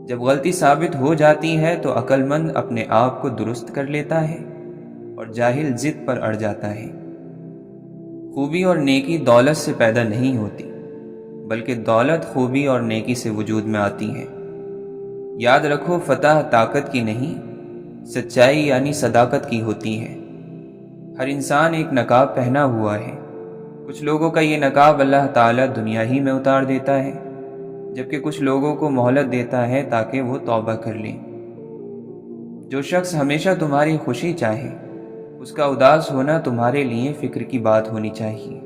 جب غلطی ثابت ہو جاتی ہے تو عقل مند اپنے آپ کو درست کر لیتا ہے اور جاہل ضد پر اڑ جاتا ہے۔ خوبی اور نیکی دولت سے پیدا نہیں ہوتی، بلکہ دولت خوبی اور نیکی سے وجود میں آتی ہے۔ یاد رکھو، فتح طاقت کی نہیں، سچائی یعنی صداقت کی ہوتی ہے۔ ہر انسان ایک نقاب پہنا ہوا ہے۔ کچھ لوگوں کا یہ نقاب اللہ تعالیٰ دنیا ہی میں اتار دیتا ہے، جبکہ کچھ لوگوں کو مہلت دیتا ہے تاکہ وہ توبہ کر لیں۔ جو شخص ہمیشہ تمہاری خوشی چاہے، اس کا اداس ہونا تمہارے لیے فکر کی بات ہونی چاہیے۔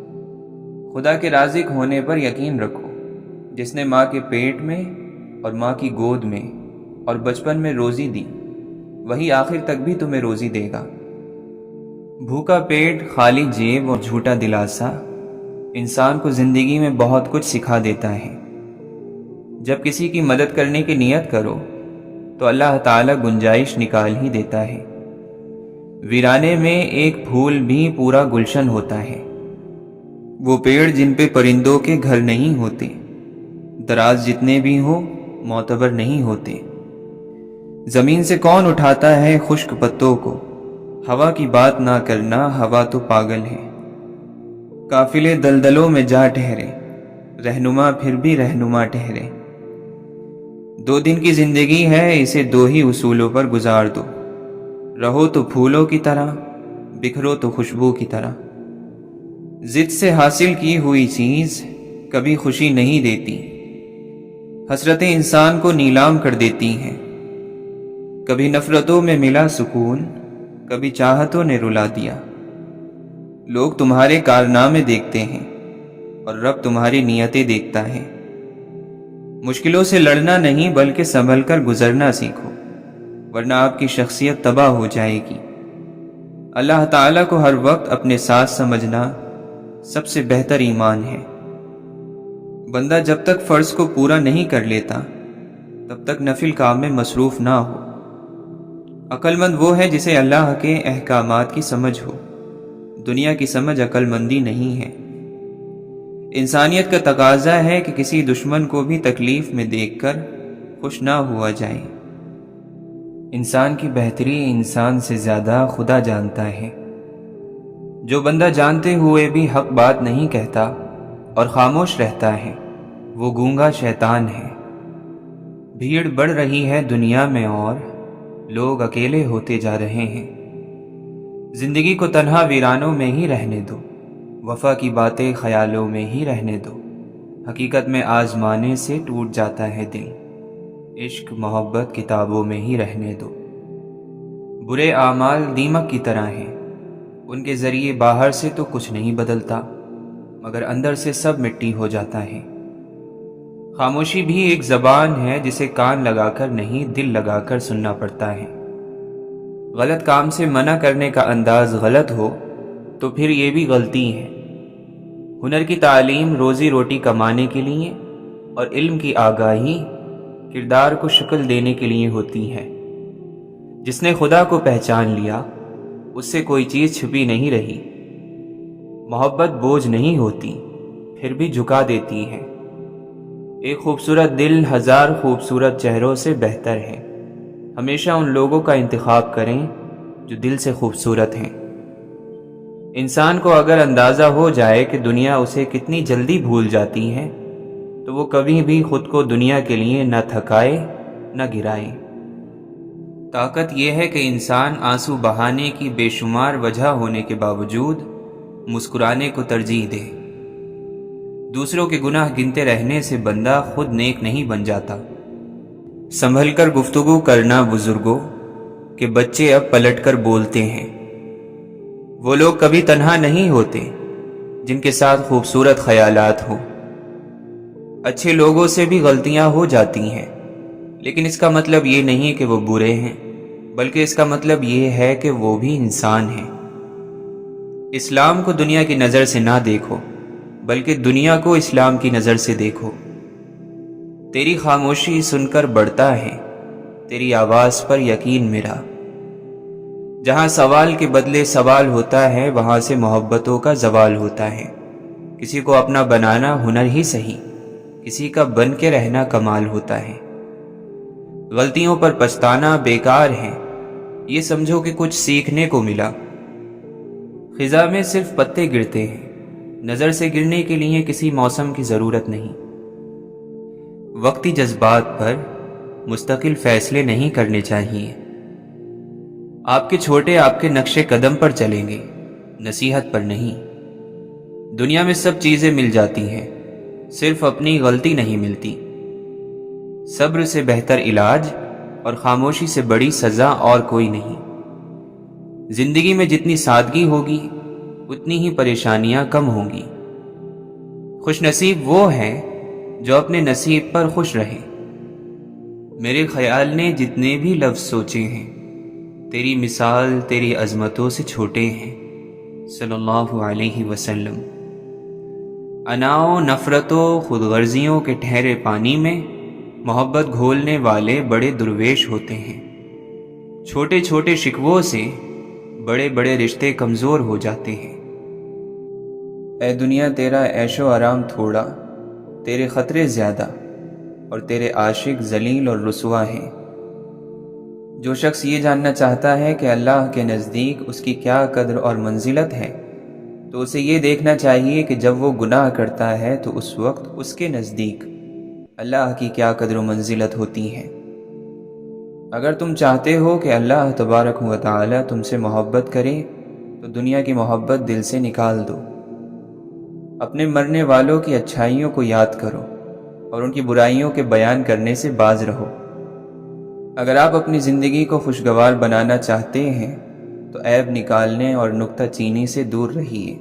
خدا کے رازق ہونے پر یقین رکھو۔ جس نے ماں کے پیٹ میں اور ماں کی گود میں اور بچپن میں روزی دی، وہی آخر تک بھی تمہیں روزی دے گا۔ بھوکا پیٹ، خالی جیب اور جھوٹا دلاسا انسان کو زندگی میں بہت کچھ سکھا دیتا ہے۔ جب کسی کی مدد کرنے کی نیت کرو تو اللہ تعالیٰ گنجائش نکال ہی دیتا ہے۔ ویرانے میں ایک پھول بھی پورا گلشن ہوتا ہے۔ وہ پیڑ جن پہ پرندوں کے گھر نہیں ہوتے، دراز جتنے بھی ہوں معتبر نہیں ہوتے۔ زمین سے کون اٹھاتا ہے خشک پتوں کو؟ ہوا کی بات نہ کرنا، ہوا تو پاگل ہے۔ قافلے دلدلوں میں جا ٹھہرے، رہنما پھر بھی رہنما ٹھہرے۔ 2 دن کی زندگی ہے، اسے 2 ہی اصولوں پر گزار دو۔ رہو تو پھولوں کی طرح، بکھرو تو خوشبو کی طرح۔ ضد سے حاصل کی ہوئی چیز کبھی خوشی نہیں دیتی۔ حسرتیں انسان کو نیلام کر دیتی ہیں۔ کبھی نفرتوں میں ملا سکون، کبھی چاہتوں نے رلا دیا۔ لوگ تمہارے کارنامے دیکھتے ہیں اور رب تمہاری نیتیں دیکھتا ہے۔ مشکلوں سے لڑنا نہیں بلکہ سنبھل کر گزرنا سیکھو، ورنہ آپ کی شخصیت تباہ ہو جائے گی۔ اللہ تعالیٰ کو ہر وقت اپنے ساتھ سمجھنا سب سے بہتر ایمان ہے۔ بندہ جب تک فرض کو پورا نہیں کر لیتا تب تک نفل کام میں مصروف نہ ہو۔ عقل مند وہ ہے جسے اللہ کے احکامات کی سمجھ ہو۔ دنیا کی سمجھ عقل مندی نہیں ہے۔ انسانیت کا تقاضا ہے کہ کسی دشمن کو بھی تکلیف میں دیکھ کر خوش نہ ہوا جائے۔ انسان کی بہتری انسان سے زیادہ خدا جانتا ہے۔ جو بندہ جانتے ہوئے بھی حق بات نہیں کہتا اور خاموش رہتا ہے، وہ گونگا شیطان ہے۔ بھیڑ بڑھ رہی ہے دنیا میں اور لوگ اکیلے ہوتے جا رہے ہیں۔ زندگی کو تنہا ویرانوں میں ہی رہنے دو، وفا کی باتیں خیالوں میں ہی رہنے دو۔ حقیقت میں آزمانے سے ٹوٹ جاتا ہے دل، عشق محبت کتابوں میں ہی رہنے دو۔ برے اعمال دیمک کی طرح ہیں، ان کے ذریعے باہر سے تو کچھ نہیں بدلتا مگر اندر سے سب مٹی ہو جاتا ہے۔ خاموشی بھی ایک زبان ہے جسے کان لگا کر نہیں دل لگا کر سننا پڑتا ہے۔ غلط کام سے منع کرنے کا انداز غلط ہو تو پھر یہ بھی غلطی ہے۔ ہنر کی تعلیم روزی روٹی کمانے کے لیے اور علم کی آگاہی کردار کو شکل دینے کے لیے ہوتی ہے۔ جس نے خدا کو پہچان لیا اس سے کوئی چیز چھپی نہیں رہی۔ محبت بوجھ نہیں ہوتی، پھر بھی جھکا دیتی ہے۔ ایک خوبصورت دل 1000 خوبصورت چہروں سے بہتر ہے۔ ہمیشہ ان لوگوں کا انتخاب کریں جو دل سے خوبصورت ہیں۔ انسان کو اگر اندازہ ہو جائے کہ دنیا اسے کتنی جلدی بھول جاتی ہے تو وہ کبھی بھی خود کو دنیا کے لیے نہ تھکائے نہ گرائے۔ طاقت یہ ہے کہ انسان آنسو بہانے کی بے شمار وجہ ہونے کے باوجود مسکرانے کو ترجیح دے۔ دوسروں کے گناہ گنتے رہنے سے بندہ خود نیک نہیں بن جاتا۔ سنبھل کر گفتگو کرنا بزرگوں کہ بچے اب پلٹ کر بولتے ہیں۔ وہ لوگ کبھی تنہا نہیں ہوتے جن کے ساتھ خوبصورت خیالات ہوں۔ اچھے لوگوں سے بھی غلطیاں ہو جاتی ہیں، لیکن اس کا مطلب یہ نہیں کہ وہ برے ہیں، بلکہ اس کا مطلب یہ ہے کہ وہ بھی انسان ہیں۔ اسلام کو دنیا کی نظر سے نہ دیکھو بلکہ دنیا کو اسلام کی نظر سے دیکھو۔ تیری خاموشی سن کر بڑھتا ہے تیری آواز پر یقین میرا۔ جہاں سوال کے بدلے سوال ہوتا ہے وہاں سے محبتوں کا زوال ہوتا ہے۔ کسی کو اپنا بنانا ہنر ہی صحیح، کسی کا بن کے رہنا کمال ہوتا ہے۔ غلطیوں پر پچھتانا بیکار ہے، یہ سمجھو کہ کچھ سیکھنے کو ملا۔ خزاں میں صرف پتے گرتے ہیں، نظر سے گرنے کے لیے کسی موسم کی ضرورت نہیں۔ وقتی جذبات پر مستقل فیصلے نہیں کرنے چاہیے۔ آپ کے چھوٹے آپ کے نقش قدم پر چلیں گے، نصیحت پر نہیں۔ دنیا میں سب چیزیں مل جاتی ہیں، صرف اپنی غلطی نہیں ملتی۔ صبر سے بہتر علاج اور خاموشی سے بڑی سزا اور کوئی نہیں۔ زندگی میں جتنی سادگی ہوگی اتنی ہی پریشانیاں کم ہوں گی۔ خوش نصیب وہ ہے جو اپنے نصیب پر خوش رہے۔ میرے خیال نے جتنے بھی لفظ سوچے ہیں، تیری مثال تیری عظمتوں سے چھوٹے ہیں، صلی اللہ علیہ وسلم۔ اناؤ نفرتوں خود غرضیوں کے ٹھہرے پانی میں محبت گھولنے والے بڑے درویش ہوتے ہیں۔ چھوٹے چھوٹے شکووں سے بڑے بڑے رشتے کمزور ہو جاتے ہیں۔ اے دنیا تیرا عیش و آرام تھوڑا، تیرے خطرے زیادہ، اور تیرے عاشق ذلیل اور رسوا ہیں۔ جو شخص یہ جاننا چاہتا ہے کہ اللہ کے نزدیک اس کی کیا قدر اور منزلت ہے، تو اسے یہ دیکھنا چاہیے کہ جب وہ گناہ کرتا ہے تو اس وقت اس کے نزدیک اللہ کی کیا قدر و منزلت ہوتی ہے۔ اگر تم چاہتے ہو کہ اللہ تبارک و تعالی تم سے محبت کرے تو دنیا کی محبت دل سے نکال دو۔ اپنے مرنے والوں کی اچھائیوں کو یاد کرو اور ان کی برائیوں کے بیان کرنے سے باز رہو۔ اگر آپ اپنی زندگی کو خوشگوار بنانا چاہتے ہیں تو عیب نکالنے اور نکتہ چینی سے دور رہیے۔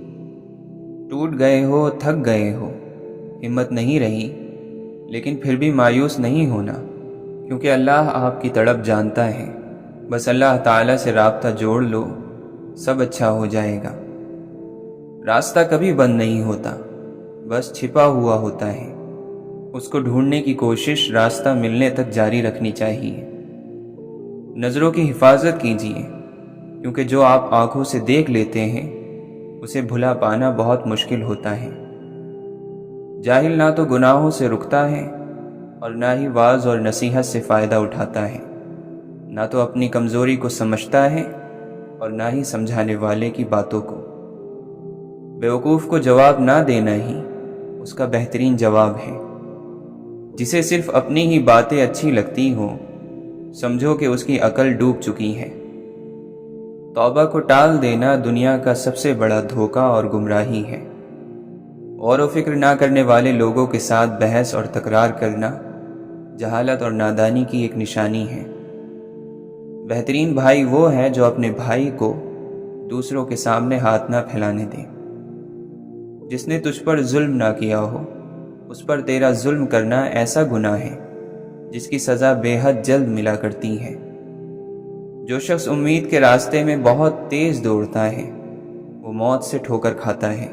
ٹوٹ گئے ہو، تھک گئے ہو، ہمت نہیں رہی، لیکن پھر بھی مایوس نہیں ہونا، کیونکہ اللہ آپ کی تڑپ جانتا ہے۔ بس اللہ تعالیٰ سے رابطہ جوڑ لو، سب اچھا ہو جائے گا۔ راستہ کبھی بند نہیں ہوتا، بس چھپا ہوا ہوتا ہے۔ اس کو ڈھونڈنے کی کوشش راستہ ملنے تک جاری رکھنی چاہیے۔ نظروں کی حفاظت کیجیے، کیونکہ جو آپ آنکھوں سے دیکھ لیتے ہیں اسے بھلا پانا بہت مشکل ہوتا ہے۔ جاہل نہ تو گناہوں سے رکتا ہے اور نہ ہی واعظ اور نصیحت سے فائدہ اٹھاتا ہے، نہ تو اپنی کمزوری کو سمجھتا ہے اور نہ ہی سمجھانے والے کی باتوں کو۔ بیوقوف کو جواب نہ دینا ہی اس کا بہترین جواب ہے۔ جسے صرف اپنی ہی باتیں اچھی لگتی ہوں، سمجھو کہ اس کی عقل ڈوب چکی ہے۔ توبہ کو ٹال دینا دنیا کا سب سے بڑا دھوکہ اور گمراہی ہے۔ غور و فکر نہ کرنے والے لوگوں کے ساتھ بحث اور تکرار کرنا جہالت اور نادانی کی ایک نشانی ہے۔ بہترین بھائی وہ ہے جو اپنے بھائی کو دوسروں کے سامنے ہاتھ نہ پھیلانے دے۔ جس نے تجھ پر ظلم نہ کیا ہو، اس پر تیرا ظلم کرنا ایسا گناہ ہے جس کی سزا بے حد جلد ملا کرتی ہے۔ جو شخص امید کے راستے میں بہت تیز دوڑتا ہے وہ موت سے ٹھوکر کھاتا ہے۔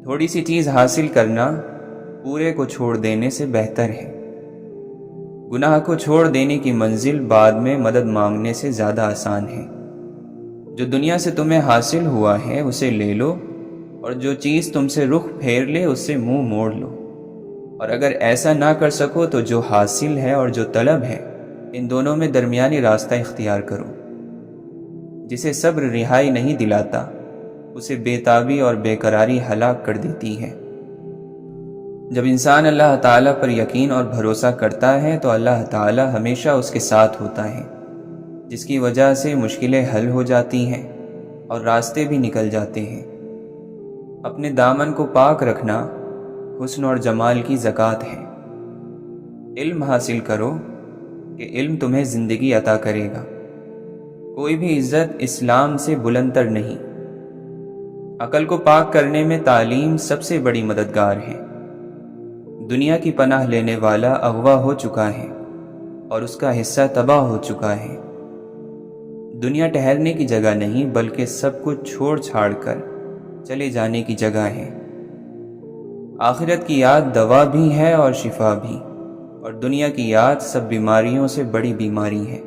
تھوڑی سی چیز حاصل کرنا پورے کو چھوڑ دینے سے بہتر ہے۔ گناہ کو چھوڑ دینے کی منزل بعد میں مدد مانگنے سے زیادہ آسان ہے۔ جو دنیا سے تمہیں حاصل ہوا ہے اسے لے لو، اور جو چیز تم سے رخ پھیر لے اس سے منہ موڑ لو۔ اور اگر ایسا نہ کر سکو تو جو حاصل ہے اور جو طلب ہے، ان دونوں میں درمیانی راستہ اختیار کرو۔ جسے صبر رہائی نہیں دلاتا، اسے بے تابی اور بے قراری ہلاک کر دیتی ہے۔ جب انسان اللہ تعالیٰ پر یقین اور بھروسہ کرتا ہے تو اللہ تعالیٰ ہمیشہ اس کے ساتھ ہوتا ہے، جس کی وجہ سے مشکلیں حل ہو جاتی ہیں اور راستے بھی نکل جاتے ہیں۔ اپنے دامن کو پاک رکھنا حسن اور جمال کی زکوٰۃ ہے۔ علم حاصل کرو کہ علم تمہیں زندگی عطا کرے گا۔ کوئی بھی عزت اسلام سے بلند تر نہیں۔ عقل کو پاک کرنے میں تعلیم سب سے بڑی مددگار ہے۔ دنیا کی پناہ لینے والا اغوا ہو چکا ہے اور اس کا حصہ تباہ ہو چکا ہے۔ دنیا ٹھہرنے کی جگہ نہیں بلکہ سب کچھ چھوڑ چھاڑ کر چلے جانے کی جگہ ہے۔ آخرت کی یاد دوا بھی ہے اور شفا بھی، اور دنیا کی یاد سب بیماریوں سے بڑی بیماری ہے۔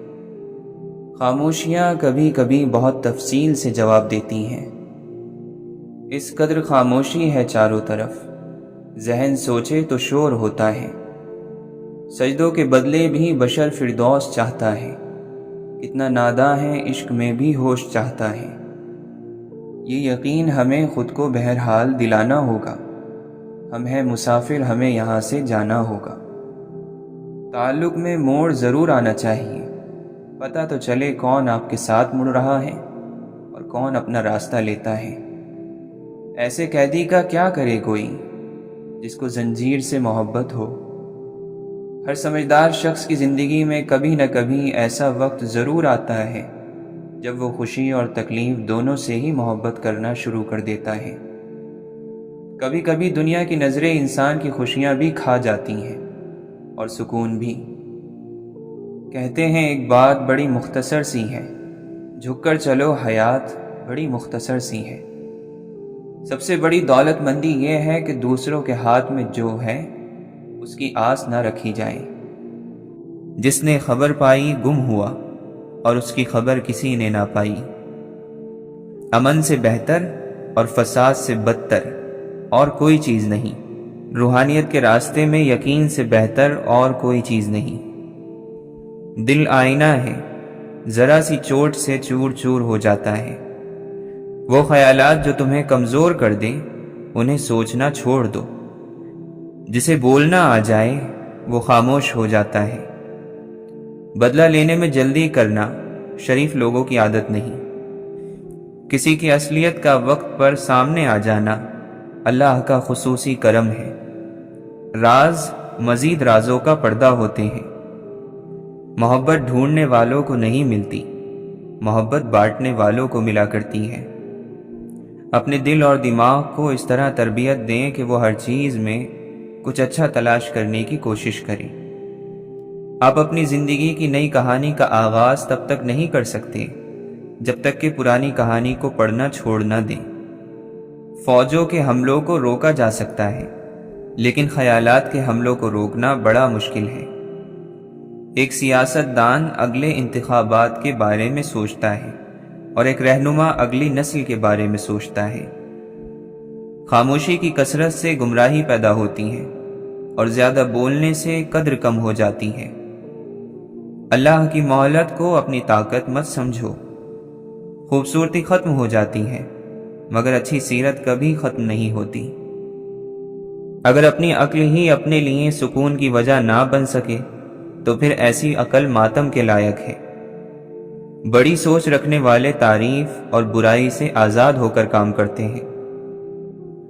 خاموشیاں کبھی کبھی بہت تفصیل سے جواب دیتی ہیں۔ اس قدر خاموشی ہے چاروں طرف، ذہن سوچے تو شور ہوتا ہے۔ سجدوں کے بدلے بھی بشر فردوس چاہتا ہے، کتنا ناداں ہے عشق میں بھی ہوش چاہتا ہے۔ یہ یقین ہمیں خود کو بہرحال دلانا ہوگا، ہم ہیں مسافر، ہمیں یہاں سے جانا ہوگا۔ تعلق میں موڑ ضرور آنا چاہیے، پتہ تو چلے کون آپ کے ساتھ مڑ رہا ہے اور کون اپنا راستہ لیتا ہے۔ ایسے قیدی کا کیا کرے کوئی جس کو زنجیر سے محبت ہو۔ ہر سمجھدار شخص کی زندگی میں کبھی نہ کبھی ایسا وقت ضرور آتا ہے جب وہ خوشی اور تکلیف دونوں سے ہی محبت کرنا شروع کر دیتا ہے۔ کبھی کبھی دنیا کی نظریں انسان کی خوشیاں بھی کھا جاتی ہیں اور سکون بھی۔ کہتے ہیں ایک بات بڑی مختصر سی ہے، جھک کر چلو حیات بڑی مختصر سی ہے۔ سب سے بڑی دولت مندی یہ ہے کہ دوسروں کے ہاتھ میں جو ہے اس کی آس نہ رکھی جائے۔ جس نے خبر پائی گم ہوا اور اس کی خبر کسی نے نہ پائی۔ امن سے بہتر اور فساد سے بدتر اور کوئی چیز نہیں۔ روحانیت کے راستے میں یقین سے بہتر اور کوئی چیز نہیں۔ دل آئینہ ہے، ذرا سی چوٹ سے چور چور ہو جاتا ہے۔ وہ خیالات جو تمہیں کمزور کر دیں انہیں سوچنا چھوڑ دو۔ جسے بولنا آ جائے وہ خاموش ہو جاتا ہے۔ بدلہ لینے میں جلدی کرنا شریف لوگوں کی عادت نہیں۔ کسی کی اصلیت کا وقت پر سامنے آ جانا اللہ کا خصوصی کرم ہے۔ راز مزید رازوں کا پردہ ہوتے ہیں۔ محبت ڈھونڈنے والوں کو نہیں ملتی، محبت بانٹنے والوں کو ملا کرتی ہے۔ اپنے دل اور دماغ کو اس طرح تربیت دیں کہ وہ ہر چیز میں کچھ اچھا تلاش کرنے کی کوشش کریں۔ آپ اپنی زندگی کی نئی کہانی کا آغاز تب تک نہیں کر سکتے جب تک کہ پرانی کہانی کو پڑھنا چھوڑ نہ دیں۔ فوجوں کے حملوں کو روکا جا سکتا ہے، لیکن خیالات کے حملوں کو روکنا بڑا مشکل ہے۔ ایک سیاست دان اگلے انتخابات کے بارے میں سوچتا ہے اور ایک رہنما اگلی نسل کے بارے میں سوچتا ہے۔ خاموشی کی کثرت سے گمراہی پیدا ہوتی ہے اور زیادہ بولنے سے قدر کم ہو جاتی ہے۔ اللہ کی مہلت کو اپنی طاقت مت سمجھو۔ خوبصورتی ختم ہو جاتی ہے مگر اچھی سیرت کبھی ختم نہیں ہوتی۔ اگر اپنی عقل ہی اپنے لیے سکون کی وجہ نہ بن سکے تو پھر ایسی عقل ماتم کے لائق ہے۔ بڑی سوچ رکھنے والے تعریف اور برائی سے آزاد ہو کر کام کرتے ہیں۔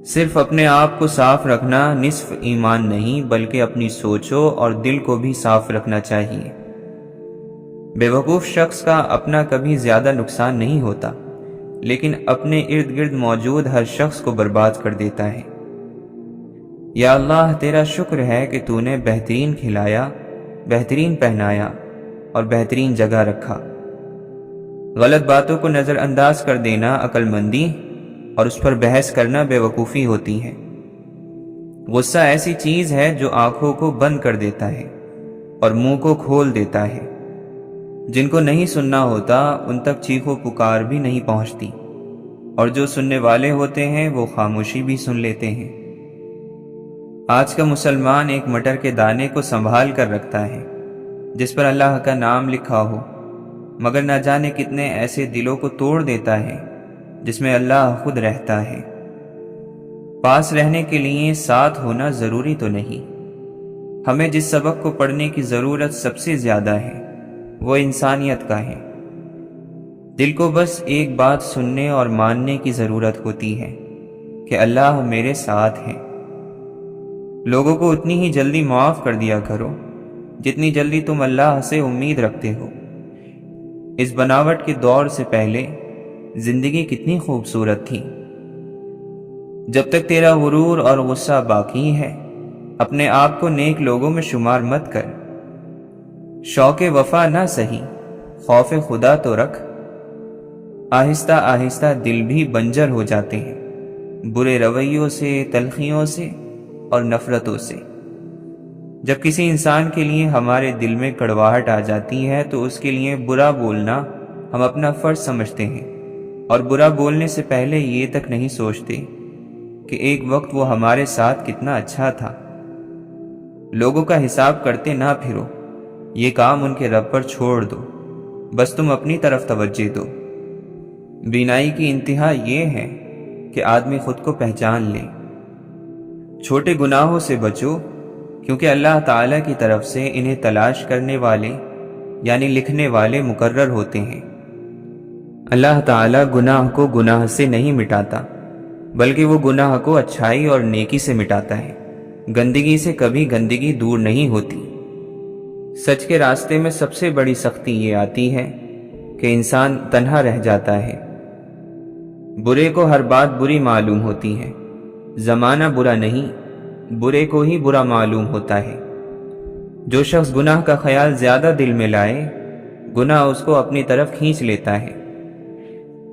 صرف اپنے آپ کو صاف رکھنا نصف ایمان نہیں بلکہ اپنی سوچوں اور دل کو بھی صاف رکھنا چاہیے۔ بے وقوف شخص کا اپنا کبھی زیادہ نقصان نہیں ہوتا، لیکن اپنے ارد گرد موجود ہر شخص کو برباد کر دیتا ہے۔ یا اللہ تیرا شکر ہے کہ تو نے بہترین کھلایا، بہترین پہنایا اور بہترین جگہ رکھا۔ غلط باتوں کو نظر انداز کر دینا عقل مندی اور اس پر بحث کرنا بے وقوفی ہوتی ہے۔ غصہ ایسی چیز ہے جو آنکھوں کو بند کر دیتا ہے اور منہ کو کھول دیتا ہے۔ جن کو نہیں سننا ہوتا ان تک چیخو پکار بھی نہیں پہنچتی، اور جو سننے والے ہوتے ہیں وہ خاموشی بھی سن لیتے ہیں۔ آج کا مسلمان ایک مٹر کے دانے کو سنبھال کر رکھتا ہے جس پر اللہ کا نام لکھا ہو، مگر نہ جانے کتنے ایسے دلوں کو توڑ دیتا ہے جس میں اللہ خود رہتا ہے۔ پاس رہنے کے لیے ساتھ ہونا ضروری تو نہیں۔ ہمیں جس سبق کو پڑھنے کی ضرورت سب سے زیادہ ہے وہ انسانیت کا ہے۔ دل کو بس ایک بات سننے اور ماننے کی ضرورت ہوتی ہے کہ اللہ میرے ساتھ ہے۔ لوگوں کو اتنی ہی جلدی معاف کر دیا کرو جتنی جلدی تم اللہ سے امید رکھتے ہو۔ اس بناوٹ کے دور سے پہلے زندگی کتنی خوبصورت تھی۔ جب تک تیرا غرور اور غصہ باقی ہے اپنے آپ کو نیک لوگوں میں شمار مت کر۔ شوق وفا نہ سہی، خوف خدا تو رکھ۔ آہستہ آہستہ دل بھی بنجر ہو جاتے ہیں، برے رویوں سے، تلخیوں سے اور نفرتوں سے۔ جب کسی انسان کے لیے ہمارے دل میں کڑواہٹ آ جاتی ہے تو اس کے لیے برا بولنا ہم اپنا فرض سمجھتے ہیں، اور برا بولنے سے پہلے یہ تک نہیں سوچتے کہ ایک وقت وہ ہمارے ساتھ کتنا اچھا تھا۔ لوگوں کا حساب کرتے نہ پھرو، یہ کام ان کے رب پر چھوڑ دو، بس تم اپنی طرف توجہ دو۔ بینائی کی انتہا یہ ہے کہ آدمی خود کو پہچان لے۔ چھوٹے گناہوں سے بچو، کیونکہ اللہ تعالیٰ کی طرف سے انہیں تلاش کرنے والے یعنی لکھنے والے مقرر ہوتے ہیں۔ اللہ تعالیٰ گناہ کو گناہ سے نہیں مٹاتا، بلکہ وہ گناہ کو اچھائی اور نیکی سے مٹاتا ہے۔ گندگی سے کبھی گندگی دور نہیں ہوتی۔ سچ کے راستے میں سب سے بڑی سختی یہ آتی ہے کہ انسان تنہا رہ جاتا ہے۔ برے کو ہر بات بری معلوم ہوتی ہے۔ زمانہ برا نہیں، برے کو ہی برا معلوم ہوتا ہے۔ جو شخص گناہ کا خیال زیادہ دل میں لائے، گناہ اس کو اپنی طرف کھینچ لیتا ہے۔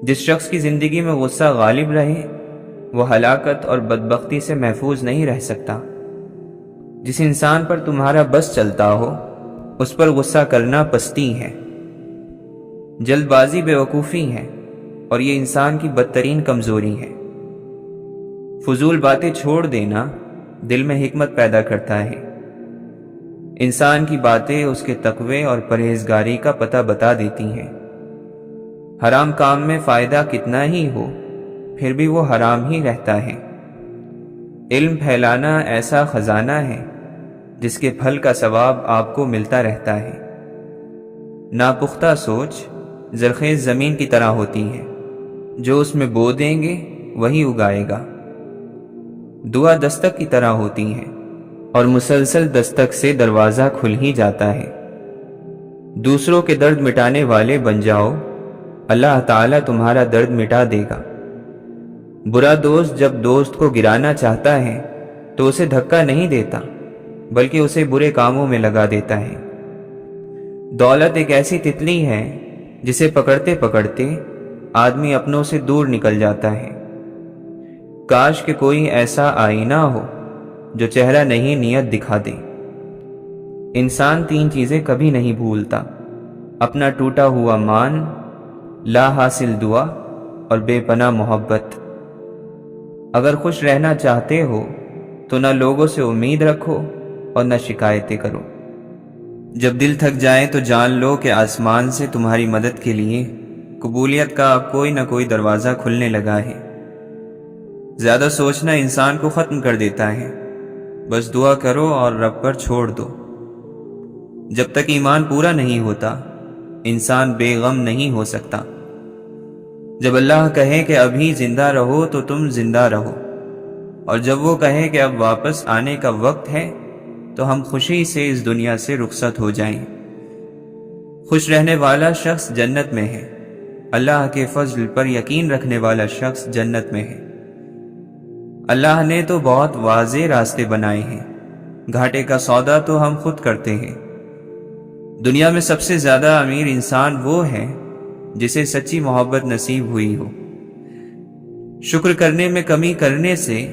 جس شخص کی زندگی میں غصہ غالب رہے، وہ ہلاکت اور بدبختی سے محفوظ نہیں رہ سکتا۔ جس انسان پر تمہارا بس چلتا ہو، اس پر غصہ کرنا پستی ہے۔ جلد بازی بے وقوفی ہے، اور یہ انسان کی بدترین کمزوری ہے۔ فضول باتیں چھوڑ دینا دل میں حکمت پیدا کرتا ہے۔ انسان کی باتیں اس کے تقوی اور پرہیزگاری کا پتہ بتا دیتی ہیں۔ حرام کام میں فائدہ کتنا ہی ہو، پھر بھی وہ حرام ہی رہتا ہے۔ علم پھیلانا ایسا خزانہ ہے جس کے پھل کا ثواب آپ کو ملتا رہتا ہے۔ ناپختہ سوچ زرخیز زمین کی طرح ہوتی ہے، جو اس میں بو دیں گے وہی اگائے گا۔ دعا دستک کی طرح ہوتی ہے، اور مسلسل دستک سے دروازہ کھل ہی جاتا ہے۔ دوسروں کے درد مٹانے والے بن جاؤ، اللہ تعالیٰ تمہارا درد مٹا دے گا۔ برا دوست جب دوست کو گرانا چاہتا ہے تو اسے دھکا نہیں دیتا، بلکہ اسے برے کاموں میں لگا دیتا ہے۔ دولت ایک ایسی تتلی ہے جسے پکڑتے پکڑتے آدمی اپنوں سے دور نکل جاتا ہے۔ کاش کہ کوئی ایسا آئینہ ہو جو چہرہ نہیں نیت دکھا دے۔ انسان تین چیزیں کبھی نہیں بھولتا: اپنا ٹوٹا ہوا مان، لا حاصل دعا اور بے پناہ محبت۔ اگر خوش رہنا چاہتے ہو تو نہ لوگوں سے امید رکھو اور نہ شکایتیں کرو۔ جب دل تھک جائے تو جان لو کہ آسمان سے تمہاری مدد کے لیے قبولیت کا اب کوئی نہ کوئی دروازہ کھلنے لگا ہے۔ زیادہ سوچنا انسان کو ختم کر دیتا ہے، بس دعا کرو اور رب پر چھوڑ دو۔ جب تک ایمان پورا نہیں ہوتا، انسان بے غم نہیں ہو سکتا۔ جب اللہ کہے کہ ابھی زندہ رہو تو تم زندہ رہو، اور جب وہ کہے کہ اب واپس آنے کا وقت ہے تو ہم خوشی سے اس دنیا سے رخصت ہو جائیں۔ خوش رہنے والا شخص جنت میں ہے، اللہ کے فضل پر یقین رکھنے والا شخص جنت میں ہے۔ اللہ نے تو بہت واضح راستے بنائے ہیں، گھاٹے کا سودا تو ہم خود کرتے ہیں۔ دنیا میں سب سے زیادہ امیر انسان وہ ہے جسے سچی محبت نصیب ہوئی ہو۔ شکر کرنے میں کمی کرنے سے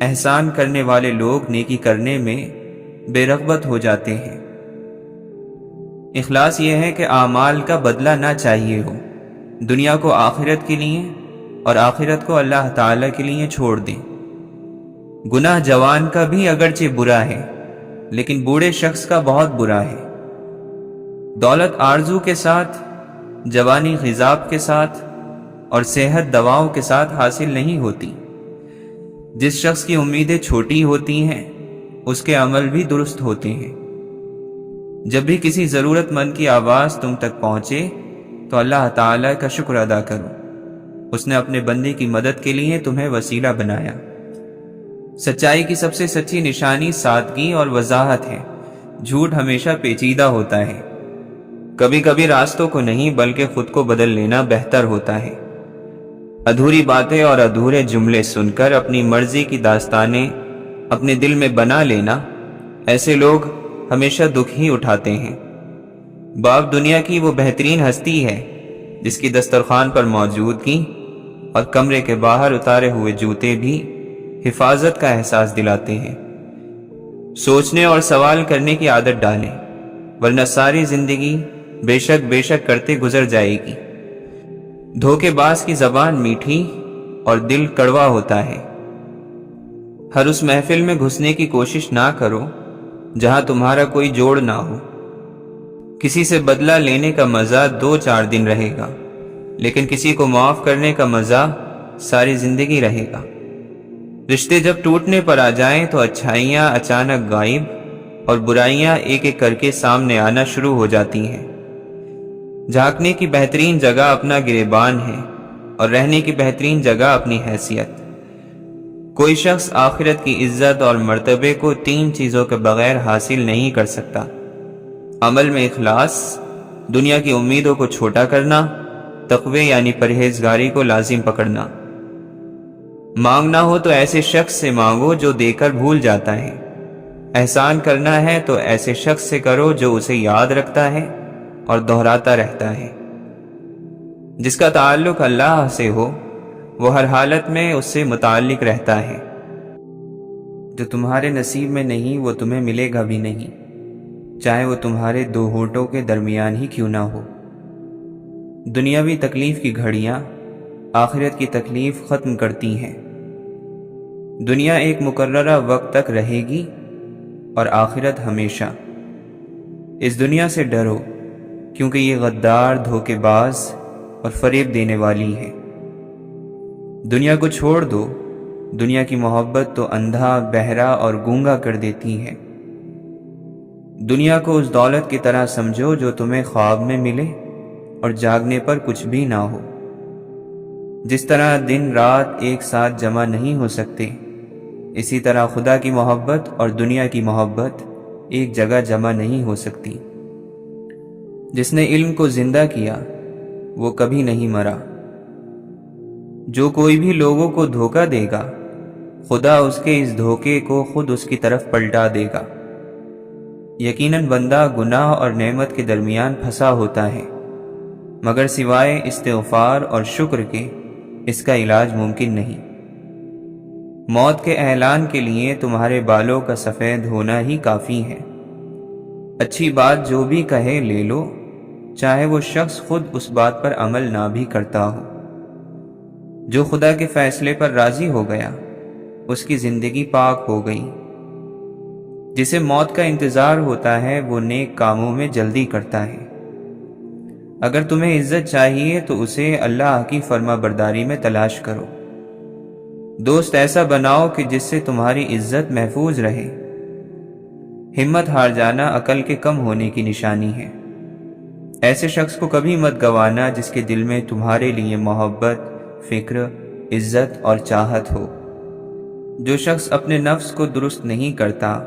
احسان کرنے والے لوگ نیکی کرنے میں بے رغبت ہو جاتے ہیں۔ اخلاص یہ ہے کہ اعمال کا بدلہ نہ چاہیے ہو، دنیا کو آخرت کے لیے اور آخرت کو اللہ تعالیٰ کے لیے چھوڑ دیں۔ گناہ جوان کا بھی اگرچہ برا ہے، لیکن بوڑھے شخص کا بہت برا ہے۔ دولت آرزو کے ساتھ، جوانی غذاب کے ساتھ اور صحت دواؤں کے ساتھ حاصل نہیں ہوتی۔ جس شخص کی امیدیں چھوٹی ہوتی ہیں، اس کے عمل بھی درست ہوتے ہیں۔ جب بھی کسی ضرورت مند کی آواز تم تک پہنچے تو اللہ تعالیٰ کا شکر ادا کرو، اس نے اپنے بندے کی مدد کے لیے تمہیں وسیلہ بنایا۔ سچائی کی سب سے سچی نشانی سادگی اور وضاحت ہے۔ جھوٹ ہمیشہ پیچیدہ ہوتا ہے۔ کبھی کبھی راستوں کو نہیں بلکہ خود کو بدل لینا بہتر ہوتا ہے۔ ادھوری باتیں اور ادھورے جملے سن کر اپنی مرضی کی داستانیں اپنے دل میں بنا لینا، ایسے لوگ ہمیشہ دکھ ہی اٹھاتے ہیں۔ باپ دنیا کی وہ بہترین ہستی ہے جس کی دسترخوان پر موجودگی اور کمرے کے باہر اتارے ہوئے جوتے بھی حفاظت کا احساس دلاتے ہیں۔ سوچنے اور سوال کرنے کی عادت ڈالیں، ورنہ ساری زندگی بے شک کرتے گزر جائے گی۔ دھوکے باز کی زبان میٹھی اور دل کڑوا ہوتا ہے۔ ہر اس محفل میں گھسنے کی کوشش نہ کرو جہاں تمہارا کوئی جوڑ نہ ہو۔ کسی سے بدلہ لینے کا مزہ 2-4 دن رہے گا، لیکن کسی کو معاف کرنے کا مزہ ساری زندگی رہے گا۔ رشتے جب ٹوٹنے پر آ جائیں تو اچھائیاں اچانک غائب اور برائیاں ایک ایک کر کے سامنے آنا شروع ہو جاتی ہیں۔ جھانکنے کی بہترین جگہ اپنا گریبان ہے اور رہنے کی بہترین جگہ اپنی حیثیت۔ کوئی شخص آخرت کی عزت اور مرتبے کو 3 چیزوں کے بغیر حاصل نہیں کر سکتا: عمل میں اخلاص، دنیا کی امیدوں کو چھوٹا کرنا، تقوی یعنی پرہیزگاری کو لازم پکڑنا۔ مانگنا ہو تو ایسے شخص سے مانگو جو دے کر بھول جاتا ہے۔ احسان کرنا ہے تو ایسے شخص سے کرو جو اسے یاد رکھتا ہے اور دہراتا رہتا ہے۔ جس کا تعلق اللہ سے ہو وہ ہر حالت میں اس سے متعلق رہتا ہے۔ جو تمہارے نصیب میں نہیں وہ تمہیں ملے گا بھی نہیں، چاہے وہ تمہارے 2 ہونٹوں کے درمیان ہی کیوں نہ ہو۔ دنیاوی تکلیف کی گھڑیاں آخرت کی تکلیف ختم کرتی ہیں۔ دنیا ایک مقررہ وقت تک رہے گی اور آخرت ہمیشہ۔ اس دنیا سے ڈرو کیونکہ یہ غدار، دھوکے باز اور فریب دینے والی ہے۔ دنیا کو چھوڑ دو، دنیا کی محبت تو اندھا، بہرا اور گونگا کر دیتی ہے۔ دنیا کو اس دولت کی طرح سمجھو جو تمہیں خواب میں ملے اور جاگنے پر کچھ بھی نہ ہو۔ جس طرح دن رات ایک ساتھ جمع نہیں ہو سکتے، اسی طرح خدا کی محبت اور دنیا کی محبت ایک جگہ جمع نہیں ہو سکتی۔ جس نے علم کو زندہ کیا وہ کبھی نہیں مرا۔ جو کوئی بھی لوگوں کو دھوکہ دے گا، خدا اس کے اس دھوکے کو خود اس کی طرف پلٹا دے گا۔ یقیناً بندہ گناہ اور نعمت کے درمیان پھنسا ہوتا ہے، مگر سوائے استغفار اور شکر کے اس کا علاج ممکن نہیں۔ موت کے اعلان کے لیے تمہارے بالوں کا سفید ہونا ہی کافی ہے۔ اچھی بات جو بھی کہے لے لو، چاہے وہ شخص خود اس بات پر عمل نہ بھی کرتا ہو۔ جو خدا کے فیصلے پر راضی ہو گیا اس کی زندگی پاک ہو گئی۔ جسے موت کا انتظار ہوتا ہے وہ نیک کاموں میں جلدی کرتا ہے۔ اگر تمہیں عزت چاہیے تو اسے اللہ کی فرما برداری میں تلاش کرو۔ دوست ایسا بناؤ کہ جس سے تمہاری عزت محفوظ رہے۔ ہمت ہار جانا عقل کے کم ہونے کی نشانی ہے۔ ایسے شخص کو کبھی مت گوانا جس کے دل میں تمہارے لیے محبت، فکر، عزت اور چاہت ہو۔ جو شخص اپنے نفس کو درست نہیں کرتا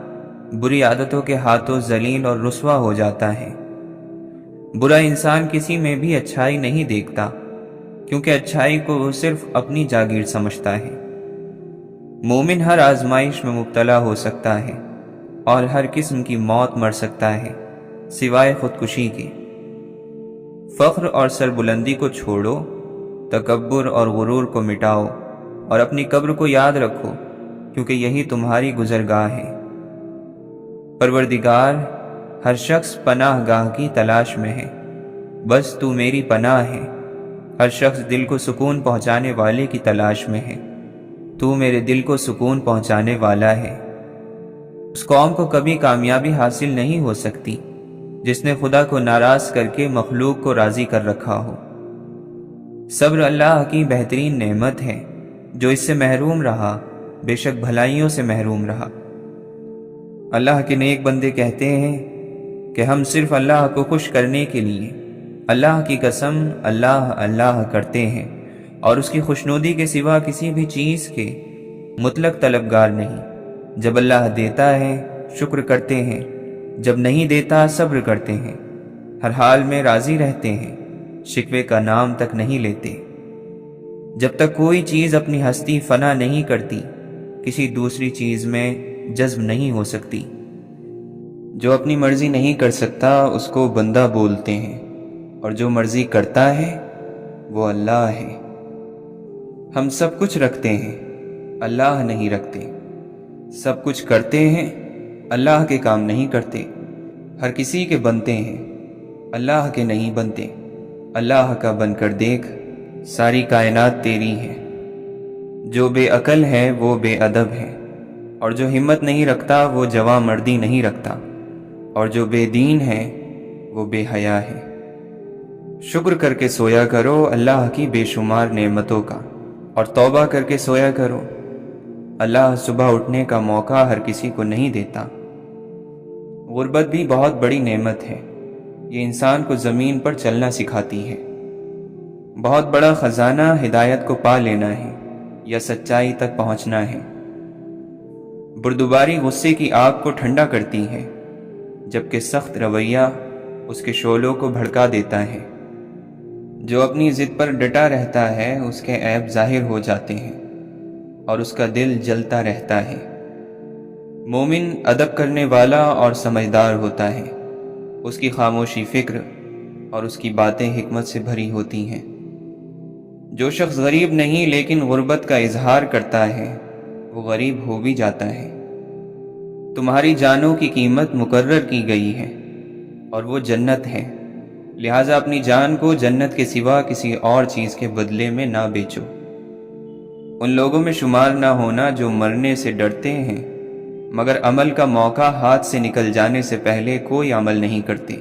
بری عادتوں کے ہاتھوں ذلیل اور رسوا ہو جاتا ہے۔ برا انسان کسی میں بھی اچھائی نہیں دیکھتا کیونکہ اچھائی کو وہ صرف اپنی جاگیر سمجھتا ہے۔ مومن ہر آزمائش میں مبتلا ہو سکتا ہے اور ہر قسم کی موت مر سکتا ہے سوائے خودکشی کے۔ فخر اور سربلندی کو چھوڑو، تکبر اور غرور کو مٹاؤ اور اپنی قبر کو یاد رکھو کیونکہ یہی تمہاری گزرگاہ ہے۔ پروردگار، ہر شخص پناہ گاہ کی تلاش میں ہے، بس تو میری پناہ ہے۔ ہر شخص دل کو سکون پہنچانے والے کی تلاش میں ہے، تو میرے دل کو سکون پہنچانے والا ہے۔ اس قوم کو کبھی کامیابی حاصل نہیں ہو سکتی جس نے خدا کو ناراض کر کے مخلوق کو راضی کر رکھا ہو۔ صبر اللہ کی بہترین نعمت ہے، جو اس سے محروم رہا بے شک بھلائیوں سے محروم رہا۔ اللہ کے نیک بندے کہتے ہیں کہ ہم صرف اللہ کو خوش کرنے کے لیے اللہ کی قسم اللہ اللہ کرتے ہیں اور اس کی خوشنودی کے سوا کسی بھی چیز کے مطلق طلبگار نہیں۔ جب اللہ دیتا ہے شکر کرتے ہیں، جب نہیں دیتا صبر کرتے ہیں، ہر حال میں راضی رہتے ہیں، شکوے کا نام تک نہیں لیتے۔ جب تک کوئی چیز اپنی ہستی فنا نہیں کرتی کسی دوسری چیز میں جذب نہیں ہو سکتی۔ جو اپنی مرضی نہیں کر سکتا اس کو بندہ بولتے ہیں، اور جو مرضی کرتا ہے وہ اللہ ہے۔ ہم سب کچھ رکھتے ہیں، اللہ نہیں رکھتے، سب کچھ کرتے ہیں، اللہ کے کام نہیں کرتے، ہر کسی کے بنتے ہیں، اللہ کے نہیں بنتے۔ اللہ کا بن کر دیکھ، ساری کائنات تیری ہے۔ جو بے عقل ہے وہ بے ادب ہے، اور جو ہمت نہیں رکھتا وہ جواں مردی نہیں رکھتا، اور جو بے دین ہے وہ بے حیا ہے۔ شکر کر کے سویا کرو اللہ کی بے شمار نعمتوں کا، اور توبہ کر کے سویا کرو، اللہ صبح اٹھنے کا موقع ہر کسی کو نہیں دیتا۔ غربت بھی بہت بڑی نعمت ہے، یہ انسان کو زمین پر چلنا سکھاتی ہے۔ بہت بڑا خزانہ ہدایت کو پا لینا ہے یا سچائی تک پہنچنا ہے۔ بردباری غصے کی آگ کو ٹھنڈا کرتی ہے، جبکہ سخت رویہ اس کے شعلوں کو بھڑکا دیتا ہے۔ جو اپنی ضد پر ڈٹا رہتا ہے اس کے عیب ظاہر ہو جاتے ہیں اور اس کا دل جلتا رہتا ہے۔ مومن ادب کرنے والا اور سمجھدار ہوتا ہے، اس کی خاموشی فکر اور اس کی باتیں حکمت سے بھری ہوتی ہیں۔ جو شخص غریب نہیں لیکن غربت کا اظہار کرتا ہے وہ غریب ہو بھی جاتا ہے۔ تمہاری جانوں کی قیمت مقرر کی گئی ہے اور وہ جنت ہے، لہٰذا اپنی جان کو جنت کے سوا کسی اور چیز کے بدلے میں نہ بیچو۔ ان لوگوں میں شمار نہ ہونا جو مرنے سے ڈرتے ہیں مگر عمل کا موقع ہاتھ سے نکل جانے سے پہلے کوئی عمل نہیں کرتے۔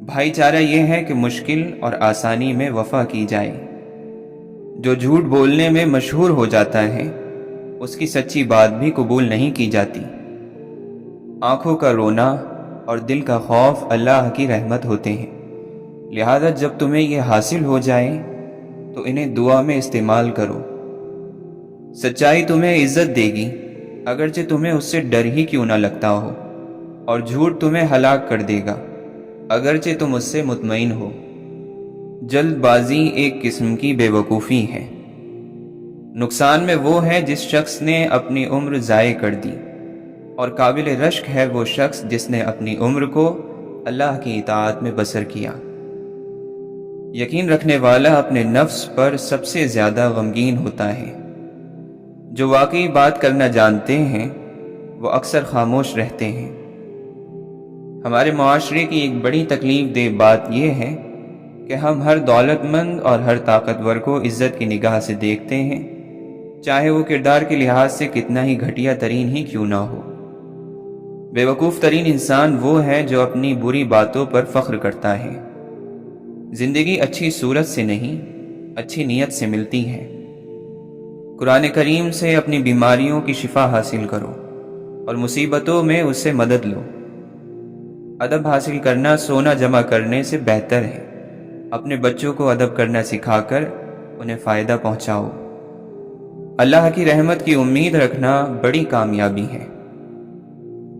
بھائی چارہ یہ ہے کہ مشکل اور آسانی میں وفا کی جائے۔ جو جھوٹ بولنے میں مشہور ہو جاتا ہے اس کی سچی بات بھی قبول نہیں کی جاتی۔ آنکھوں کا رونا اور دل کا خوف اللہ کی رحمت ہوتے ہیں، لہذا جب تمہیں یہ حاصل ہو جائے تو انہیں دعا میں استعمال کرو۔ سچائی تمہیں عزت دے گی اگرچہ تمہیں اس سے ڈر ہی کیوں نہ لگتا ہو، اور جھوٹ تمہیں ہلاک کر دے گا اگرچہ تم اس سے مطمئن ہو۔ جلد بازی ایک قسم کی بے وقوفی ہے۔ نقصان میں وہ ہے جس شخص نے اپنی عمر ضائع کر دی، اور قابل رشک ہے وہ شخص جس نے اپنی عمر کو اللہ کی اطاعت میں بسر کیا۔ یقین رکھنے والا اپنے نفس پر سب سے زیادہ غمگین ہوتا ہے۔ جو واقعی بات کرنا جانتے ہیں وہ اکثر خاموش رہتے ہیں۔ ہمارے معاشرے کی ایک بڑی تکلیف دہ بات یہ ہے کہ ہم ہر دولت مند اور ہر طاقتور کو عزت کی نگاہ سے دیکھتے ہیں، چاہے وہ کردار کے لحاظ سے کتنا ہی گھٹیا ترین ہی کیوں نہ ہو۔ بے وقوف ترین انسان وہ ہے جو اپنی بری باتوں پر فخر کرتا ہے۔ زندگی اچھی صورت سے نہیں، اچھی نیت سے ملتی ہے۔ قرآن کریم سے اپنی بیماریوں کی شفا حاصل کرو اور مصیبتوں میں اس سے مدد لو۔ ادب حاصل کرنا سونا جمع کرنے سے بہتر ہے۔ اپنے بچوں کو ادب کرنا سکھا کر انہیں فائدہ پہنچاؤ۔ اللہ کی رحمت کی امید رکھنا بڑی کامیابی ہے۔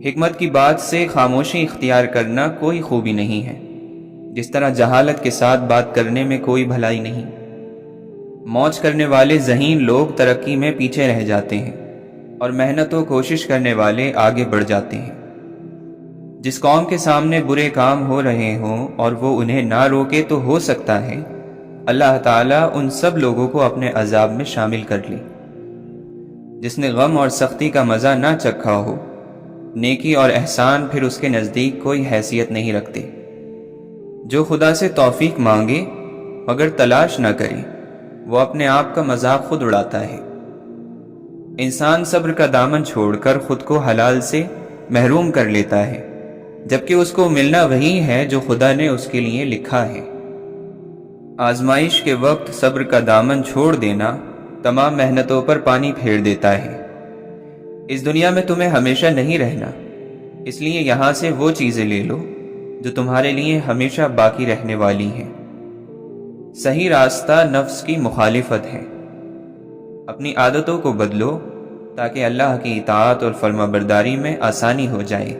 حکمت کی بات سے خاموشی اختیار کرنا کوئی خوبی نہیں ہے، جس طرح جہالت کے ساتھ بات کرنے میں کوئی بھلائی نہیں۔ موج کرنے والے ذہین لوگ ترقی میں پیچھے رہ جاتے ہیں اور محنت و کوشش کرنے والے آگے بڑھ جاتے ہیں۔ جس قوم کے سامنے برے کام ہو رہے ہوں اور وہ انہیں نہ روکے تو ہو سکتا ہے اللہ تعالیٰ ان سب لوگوں کو اپنے عذاب میں شامل کر لے۔ جس نے غم اور سختی کا مزہ نہ چکھا ہو، نیکی اور احسان پھر اس کے نزدیک کوئی حیثیت نہیں رکھتے۔ جو خدا سے توفیق مانگے مگر تلاش نہ کرے وہ اپنے آپ کا مذاق خود اڑاتا ہے۔ انسان صبر کا دامن چھوڑ کر خود کو حلال سے محروم کر لیتا ہے، جبکہ اس کو ملنا وہی ہے جو خدا نے اس کے لیے لکھا ہے۔ آزمائش کے وقت صبر کا دامن چھوڑ دینا تمام محنتوں پر پانی پھیر دیتا ہے۔ اس دنیا میں تمہیں ہمیشہ نہیں رہنا، اس لیے یہاں سے وہ چیزیں لے لو جو تمہارے لیے ہمیشہ باقی رہنے والی ہیں۔ صحیح راستہ نفس کی مخالفت ہے۔ اپنی عادتوں کو بدلو تاکہ اللہ کی اطاعت اور فرما برداری میں آسانی ہو جائے۔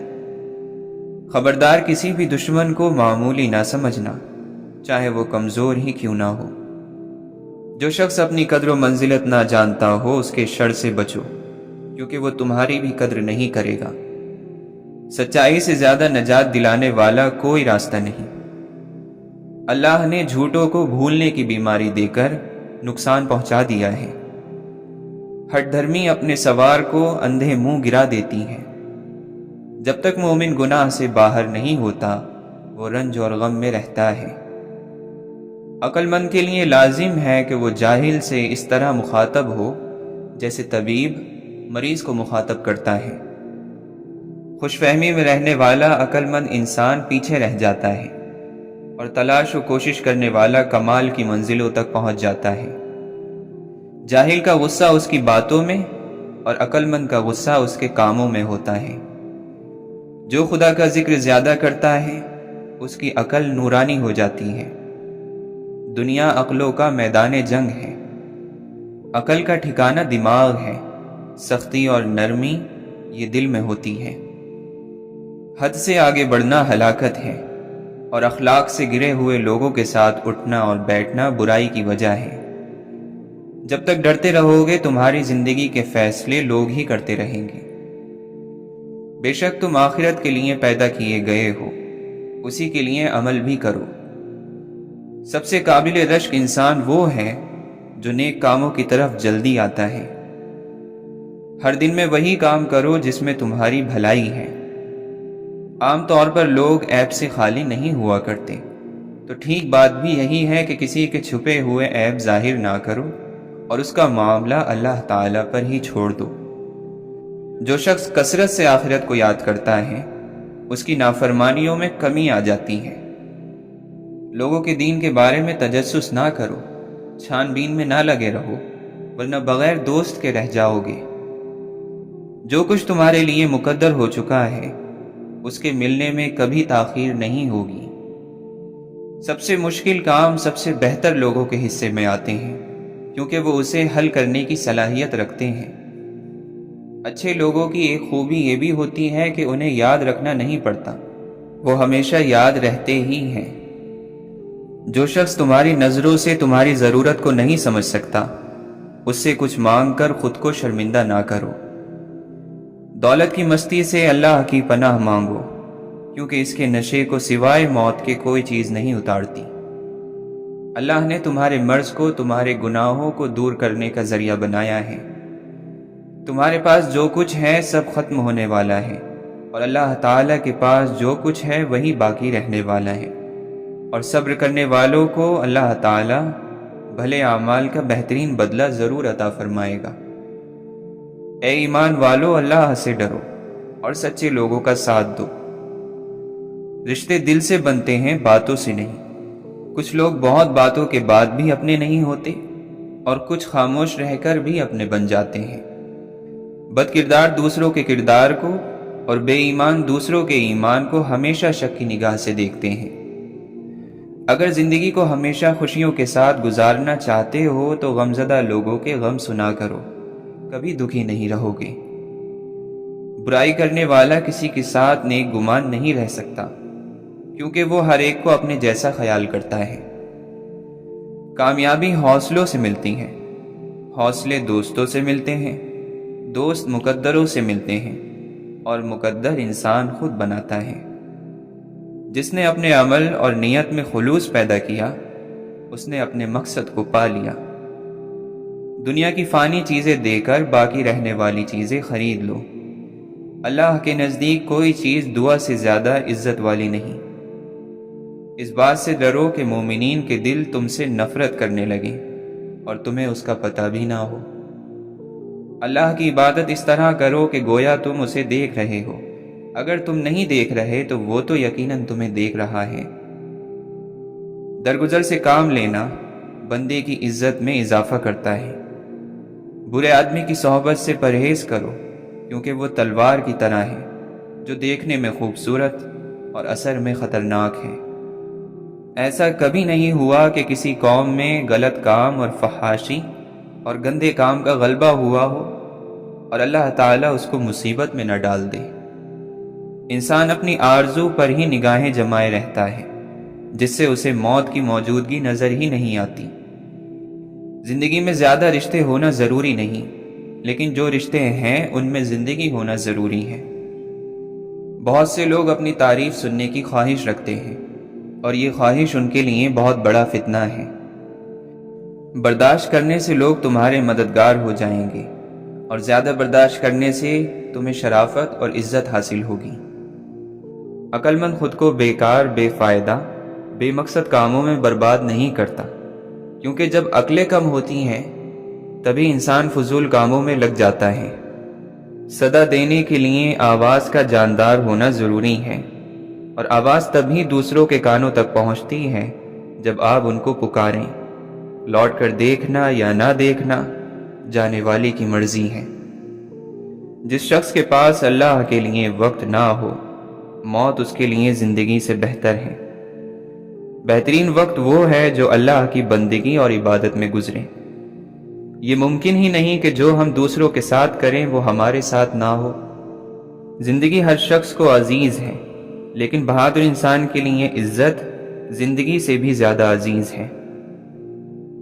خبردار کسی بھی دشمن کو معمولی نہ سمجھنا، چاہے وہ کمزور ہی کیوں نہ ہو۔ جو شخص اپنی قدر و منزلت نہ جانتا ہو اس کے شر سے بچو، کیونکہ وہ تمہاری بھی قدر نہیں کرے گا۔ سچائی سے زیادہ نجات دلانے والا کوئی راستہ نہیں۔ اللہ نے جھوٹوں کو بھولنے کی بیماری دے کر نقصان پہنچا دیا ہے۔ ہٹ دھرمی اپنے سوار کو اندھے منہ گرا دیتی ہے۔ جب تک مومن گناہ سے باہر نہیں ہوتا وہ رنج اور غم میں رہتا ہے۔ عقل مند کے لیے لازم ہے کہ وہ جاہل سے اس طرح مخاطب ہو جیسے طبیب مریض کو مخاطب کرتا ہے۔ خوش فہمی میں رہنے والا عقل مند انسان پیچھے رہ جاتا ہے اور تلاش و کوشش کرنے والا کمال کی منزلوں تک پہنچ جاتا ہے۔ جاہل کا غصہ اس کی باتوں میں اور عقل مند کا غصہ اس کے کاموں میں ہوتا ہے۔ جو خدا کا ذکر زیادہ کرتا ہے اس کی عقل نورانی ہو جاتی ہے۔ دنیا عقلوں کا میدان جنگ ہے۔ عقل کا ٹھکانہ دماغ ہے، سختی اور نرمی یہ دل میں ہوتی ہے۔ حد سے آگے بڑھنا ہلاکت ہے اور اخلاق سے گرے ہوئے لوگوں کے ساتھ اٹھنا اور بیٹھنا برائی کی وجہ ہے۔ جب تک ڈرتے رہو گے تمہاری زندگی کے فیصلے لوگ ہی کرتے رہیں گے۔ بے شک تم آخرت کے لیے پیدا کیے گئے ہو، اسی کے لیے عمل بھی کرو۔ سب سے قابل رشک انسان وہ ہے جو نیک کاموں کی طرف جلدی آتا ہے۔ ہر دن میں وہی کام کرو جس میں تمہاری بھلائی ہے۔ عام طور پر لوگ عیب سے خالی نہیں ہوا کرتے، تو ٹھیک بات بھی یہی ہے کہ کسی کے چھپے ہوئے عیب ظاہر نہ کرو اور اس کا معاملہ اللہ تعالیٰ پر ہی چھوڑ دو۔ جو شخص کثرت سے آخرت کو یاد کرتا ہے اس کی نافرمانیوں میں کمی آ جاتی ہے۔ لوگوں کے دین کے بارے میں تجسس نہ کرو، چھان بین میں نہ لگے رہو، ورنہ بغیر دوست کے رہ جاؤ گے۔ جو کچھ تمہارے لیے مقدر ہو چکا ہے اس کے ملنے میں کبھی تاخیر نہیں ہوگی۔ سب سے مشکل کام سب سے بہتر لوگوں کے حصے میں آتے ہیں، کیونکہ وہ اسے حل کرنے کی صلاحیت رکھتے ہیں۔ اچھے لوگوں کی ایک خوبی یہ بھی ہوتی ہے کہ انہیں یاد رکھنا نہیں پڑتا، وہ ہمیشہ یاد رہتے ہی ہیں۔ جو شخص تمہاری نظروں سے تمہاری ضرورت کو نہیں سمجھ سکتا اس سے کچھ مانگ کر خود کو شرمندہ نہ کرو۔ دولت کی مستی سے اللہ کی پناہ مانگو، کیونکہ اس کے نشے کو سوائے موت کے کوئی چیز نہیں اتارتی۔ اللہ نے تمہارے مرض کو تمہارے گناہوں کو دور کرنے کا ذریعہ بنایا ہے۔ تمہارے پاس جو کچھ ہے سب ختم ہونے والا ہے، اور اللہ تعالیٰ کے پاس جو کچھ ہے وہی باقی رہنے والا ہے، اور صبر کرنے والوں کو اللہ تعالیٰ بھلے اعمال کا بہترین بدلہ ضرور عطا فرمائے گا۔ اے ایمان والو، اللہ سے ڈرو اور سچے لوگوں کا ساتھ دو۔ رشتے دل سے بنتے ہیں، باتوں سے نہیں۔ کچھ لوگ بہت باتوں کے بعد بھی اپنے نہیں ہوتے اور کچھ خاموش رہ کر بھی اپنے بن جاتے ہیں۔ بد کردار دوسروں کے کردار کو اور بے ایمان دوسروں کے ایمان کو ہمیشہ شک کی نگاہ سے دیکھتے ہیں۔ اگر زندگی کو ہمیشہ خوشیوں کے ساتھ گزارنا چاہتے ہو تو غمزدہ لوگوں کے غم سنا کرو، کبھی دکھی نہیں رہو گے۔ برائی کرنے والا کسی کے ساتھ نیک گمان نہیں رہ سکتا، کیونکہ وہ ہر ایک کو اپنے جیسا خیال کرتا ہے۔ کامیابی حوصلوں سے ملتی ہے، حوصلے دوستوں سے ملتے ہیں، دوست مقدروں سے ملتے ہیں، اور مقدر انسان خود بناتا ہے۔ جس نے اپنے عمل اور نیت میں خلوص پیدا کیا اس نے اپنے مقصد کو پا لیا۔ دنیا کی فانی چیزیں دے کر باقی رہنے والی چیزیں خرید لو۔ اللہ کے نزدیک کوئی چیز دعا سے زیادہ عزت والی نہیں۔ اس بات سے ڈرو کہ مومنین کے دل تم سے نفرت کرنے لگیں اور تمہیں اس کا پتہ بھی نہ ہو۔ اللہ کی عبادت اس طرح کرو کہ گویا تم اسے دیکھ رہے ہو۔ اگر تم نہیں دیکھ رہے تو وہ تو یقیناً تمہیں دیکھ رہا ہے۔ درگزر سے کام لینا بندے کی عزت میں اضافہ کرتا ہے۔ برے آدمی کی صحبت سے پرہیز کرو، کیونکہ وہ تلوار کی طرح ہے جو دیکھنے میں خوبصورت اور اثر میں خطرناک ہے۔ ایسا کبھی نہیں ہوا کہ کسی قوم میں غلط کام اور فحاشی اور گندے کام کا غلبہ ہوا ہو اور اللہ تعالیٰ اس کو مصیبت میں نہ ڈال دے۔ انسان اپنی آرزو پر ہی نگاہیں جمائے رہتا ہے، جس سے اسے موت کی موجودگی نظر ہی نہیں آتی۔ زندگی میں زیادہ رشتے ہونا ضروری نہیں، لیکن جو رشتے ہیں ان میں زندگی ہونا ضروری ہے۔ بہت سے لوگ اپنی تعریف سننے کی خواہش رکھتے ہیں، اور یہ خواہش ان کے لیے بہت بڑا فتنہ ہے۔ برداشت کرنے سے لوگ تمہارے مددگار ہو جائیں گے، اور زیادہ برداشت کرنے سے تمہیں شرافت اور عزت حاصل ہوگی۔ عقل مند خود کو بیکار، بے فائدہ، بے مقصد کاموں میں برباد نہیں کرتا، کیونکہ جب عقلیں کم ہوتی ہیں تبھی انسان فضول کاموں میں لگ جاتا ہے۔ صدا دینے کے لیے آواز کا جاندار ہونا ضروری ہے، اور آواز تبھی دوسروں کے کانوں تک پہنچتی ہے جب آپ ان کو پکاریں۔ لوٹ کر دیکھنا یا نہ دیکھنا جانے والی کی مرضی ہے۔ جس شخص کے پاس اللہ کے لیے وقت نہ ہو، موت اس کے لیے زندگی سے بہتر ہے۔ بہترین وقت وہ ہے جو اللہ کی بندگی اور عبادت میں گزرے۔ یہ ممکن ہی نہیں کہ جو ہم دوسروں کے ساتھ کریں وہ ہمارے ساتھ نہ ہو۔ زندگی ہر شخص کو عزیز ہے، لیکن بہادر انسان کے لیے عزت زندگی سے بھی زیادہ عزیز ہے۔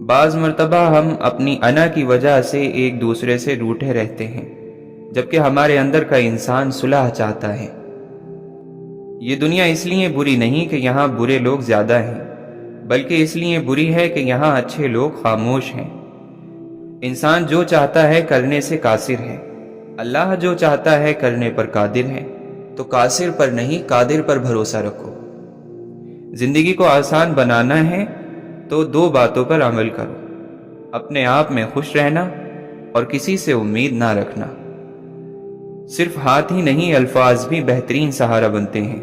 بعض مرتبہ ہم اپنی انا کی وجہ سے ایک دوسرے سے روٹھے رہتے ہیں، جبکہ ہمارے اندر کا انسان صلح چاہتا ہے۔ یہ دنیا اس لیے بری نہیں کہ یہاں برے لوگ زیادہ ہیں، بلکہ اس لیے بری ہے کہ یہاں اچھے لوگ خاموش ہیں۔ انسان جو چاہتا ہے کرنے سے قاصر ہے، اللہ جو چاہتا ہے کرنے پر قادر ہے۔ تو قاصر پر نہیں، قادر پر بھروسہ رکھو۔ زندگی کو آسان بنانا ہے تو دو باتوں پر عمل کرو: اپنے آپ میں خوش رہنا اور کسی سے امید نہ رکھنا۔ صرف ہاتھ ہی نہیں، الفاظ بھی بہترین سہارا بنتے ہیں۔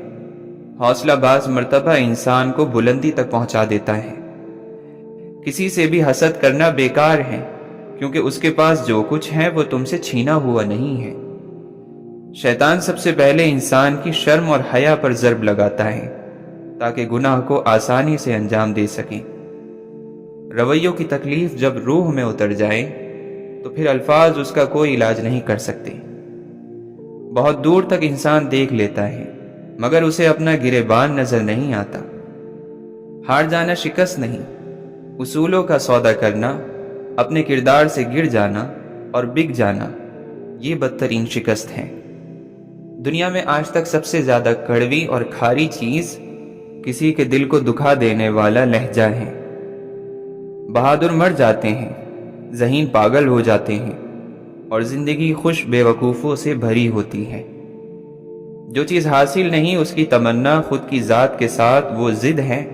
حوصلہ بعض مرتبہ انسان کو بلندی تک پہنچا دیتا ہے۔ کسی سے بھی حسد کرنا بیکار ہے، کیونکہ اس کے پاس جو کچھ ہے وہ تم سے چھینا ہوا نہیں ہے۔ شیطان سب سے پہلے انسان کی شرم اور حیا پر ضرب لگاتا ہے تاکہ گناہ کو آسانی سے انجام دے سکیں۔ رویوں کی تکلیف جب روح میں اتر جائے تو پھر الفاظ اس کا کوئی علاج نہیں کر سکتے۔ بہت دور تک انسان دیکھ لیتا ہے، مگر اسے اپنا گریبان نظر نہیں آتا۔ ہار جانا شکست نہیں، اصولوں کا سودا کرنا، اپنے کردار سے گر جانا اور بک جانا، یہ بدترین شکست ہے۔ دنیا میں آج تک سب سے زیادہ کڑوی اور کھاری چیز کسی کے دل کو دکھا دینے والا لہجہ ہے۔ بہادر مر جاتے ہیں، ذہین پاگل ہو جاتے ہیں، اور زندگی خوش بے وقوفوں سے بھری ہوتی ہے۔ جو چیز حاصل نہیں اس کی تمنا خود کی ذات کے ساتھ وہ ضد ہے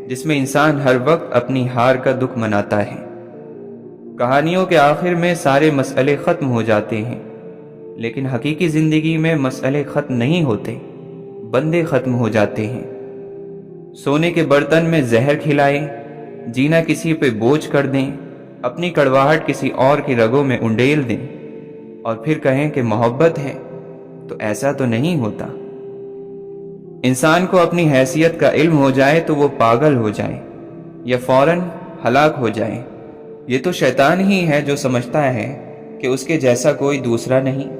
جس میں انسان ہر وقت اپنی ہار کا دکھ مناتا ہے۔ کہانیوں کے آخر میں سارے مسئلے ختم ہو جاتے ہیں، لیکن حقیقی زندگی میں مسئلے ختم نہیں ہوتے، بندے ختم ہو جاتے ہیں۔ سونے کے برتن میں زہر کھلائیں، جینا کسی پہ بوجھ کر دیں، اپنی کڑواہٹ کسی اور کی رگوں میں انڈیل دیں، اور پھر کہیں کہ محبت ہے، تو ایسا تو نہیں ہوتا۔ انسان کو اپنی حیثیت کا علم ہو جائے تو وہ پاگل ہو جائے یا فوراً ہلاک ہو جائے۔ یہ تو شیطان ہی ہے جو سمجھتا ہے کہ اس کے جیسا کوئی دوسرا نہیں۔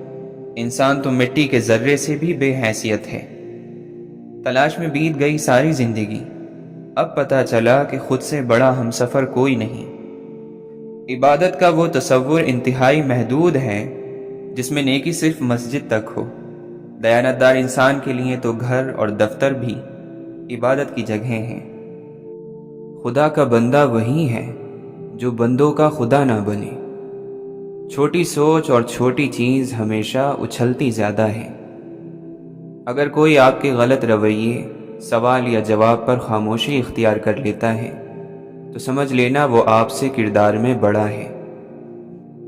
انسان تو مٹی کے ذرے سے بھی بے حیثیت ہے۔ تلاش میں بیت گئی ساری زندگی، اب پتہ چلا کہ خود سے بڑا ہمسفر کوئی نہیں۔ عبادت کا وہ تصور انتہائی محدود ہے جس میں نیکی صرف مسجد تک ہو۔ دیانتدار انسان کے لیے تو گھر اور دفتر بھی عبادت کی جگہیں ہیں۔ خدا کا بندہ وہی ہے جو بندوں کا خدا نہ بنے۔ چھوٹی سوچ اور چھوٹی چیز ہمیشہ اچھلتی زیادہ ہے۔ اگر کوئی آپ کے غلط رویے، سوال یا جواب پر خاموشی اختیار کر لیتا ہے تو سمجھ لینا وہ آپ سے کردار میں بڑا ہے۔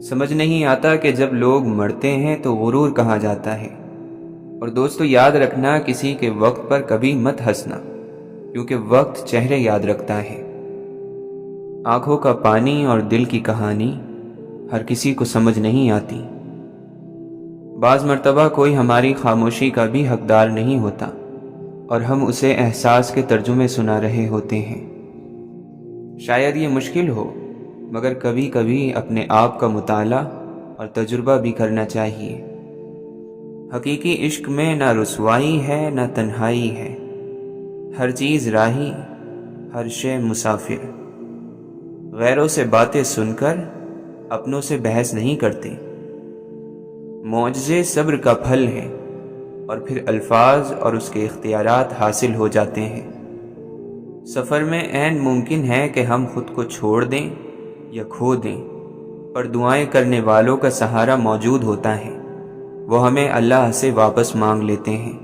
سمجھ نہیں آتا کہ جب لوگ مرتے ہیں تو غرور کہاں جاتا ہے۔ اور دوستو یاد رکھنا، کسی کے وقت پر کبھی مت ہنسنا، کیونکہ وقت چہرے یاد رکھتا ہے۔ آنکھوں کا پانی اور دل کی کہانی ہر کسی کو سمجھ نہیں آتی۔ بعض مرتبہ کوئی ہماری خاموشی کا بھی حقدار نہیں ہوتا اور ہم اسے احساس کے ترجمے سنا رہے ہوتے ہیں۔ شاید یہ مشکل ہو، مگر کبھی کبھی اپنے آپ کا مطالعہ اور تجربہ بھی کرنا چاہیے۔ حقیقی عشق میں نہ رسوائی ہے نہ تنہائی ہے، ہر چیز راہی، ہر شے مسافر۔ غیروں سے باتیں سن کر اپنوں سے بحث نہیں کرتے۔ معجزے صبر کا پھل ہے، اور پھر الفاظ اور اس کے اختیارات حاصل ہو جاتے ہیں۔ سفر میں عین ممکن ہے کہ ہم خود کو چھوڑ دیں یا کھو دیں، پر دعائیں کرنے والوں کا سہارا موجود ہوتا ہے، وہ ہمیں اللہ سے واپس مانگ لیتے ہیں۔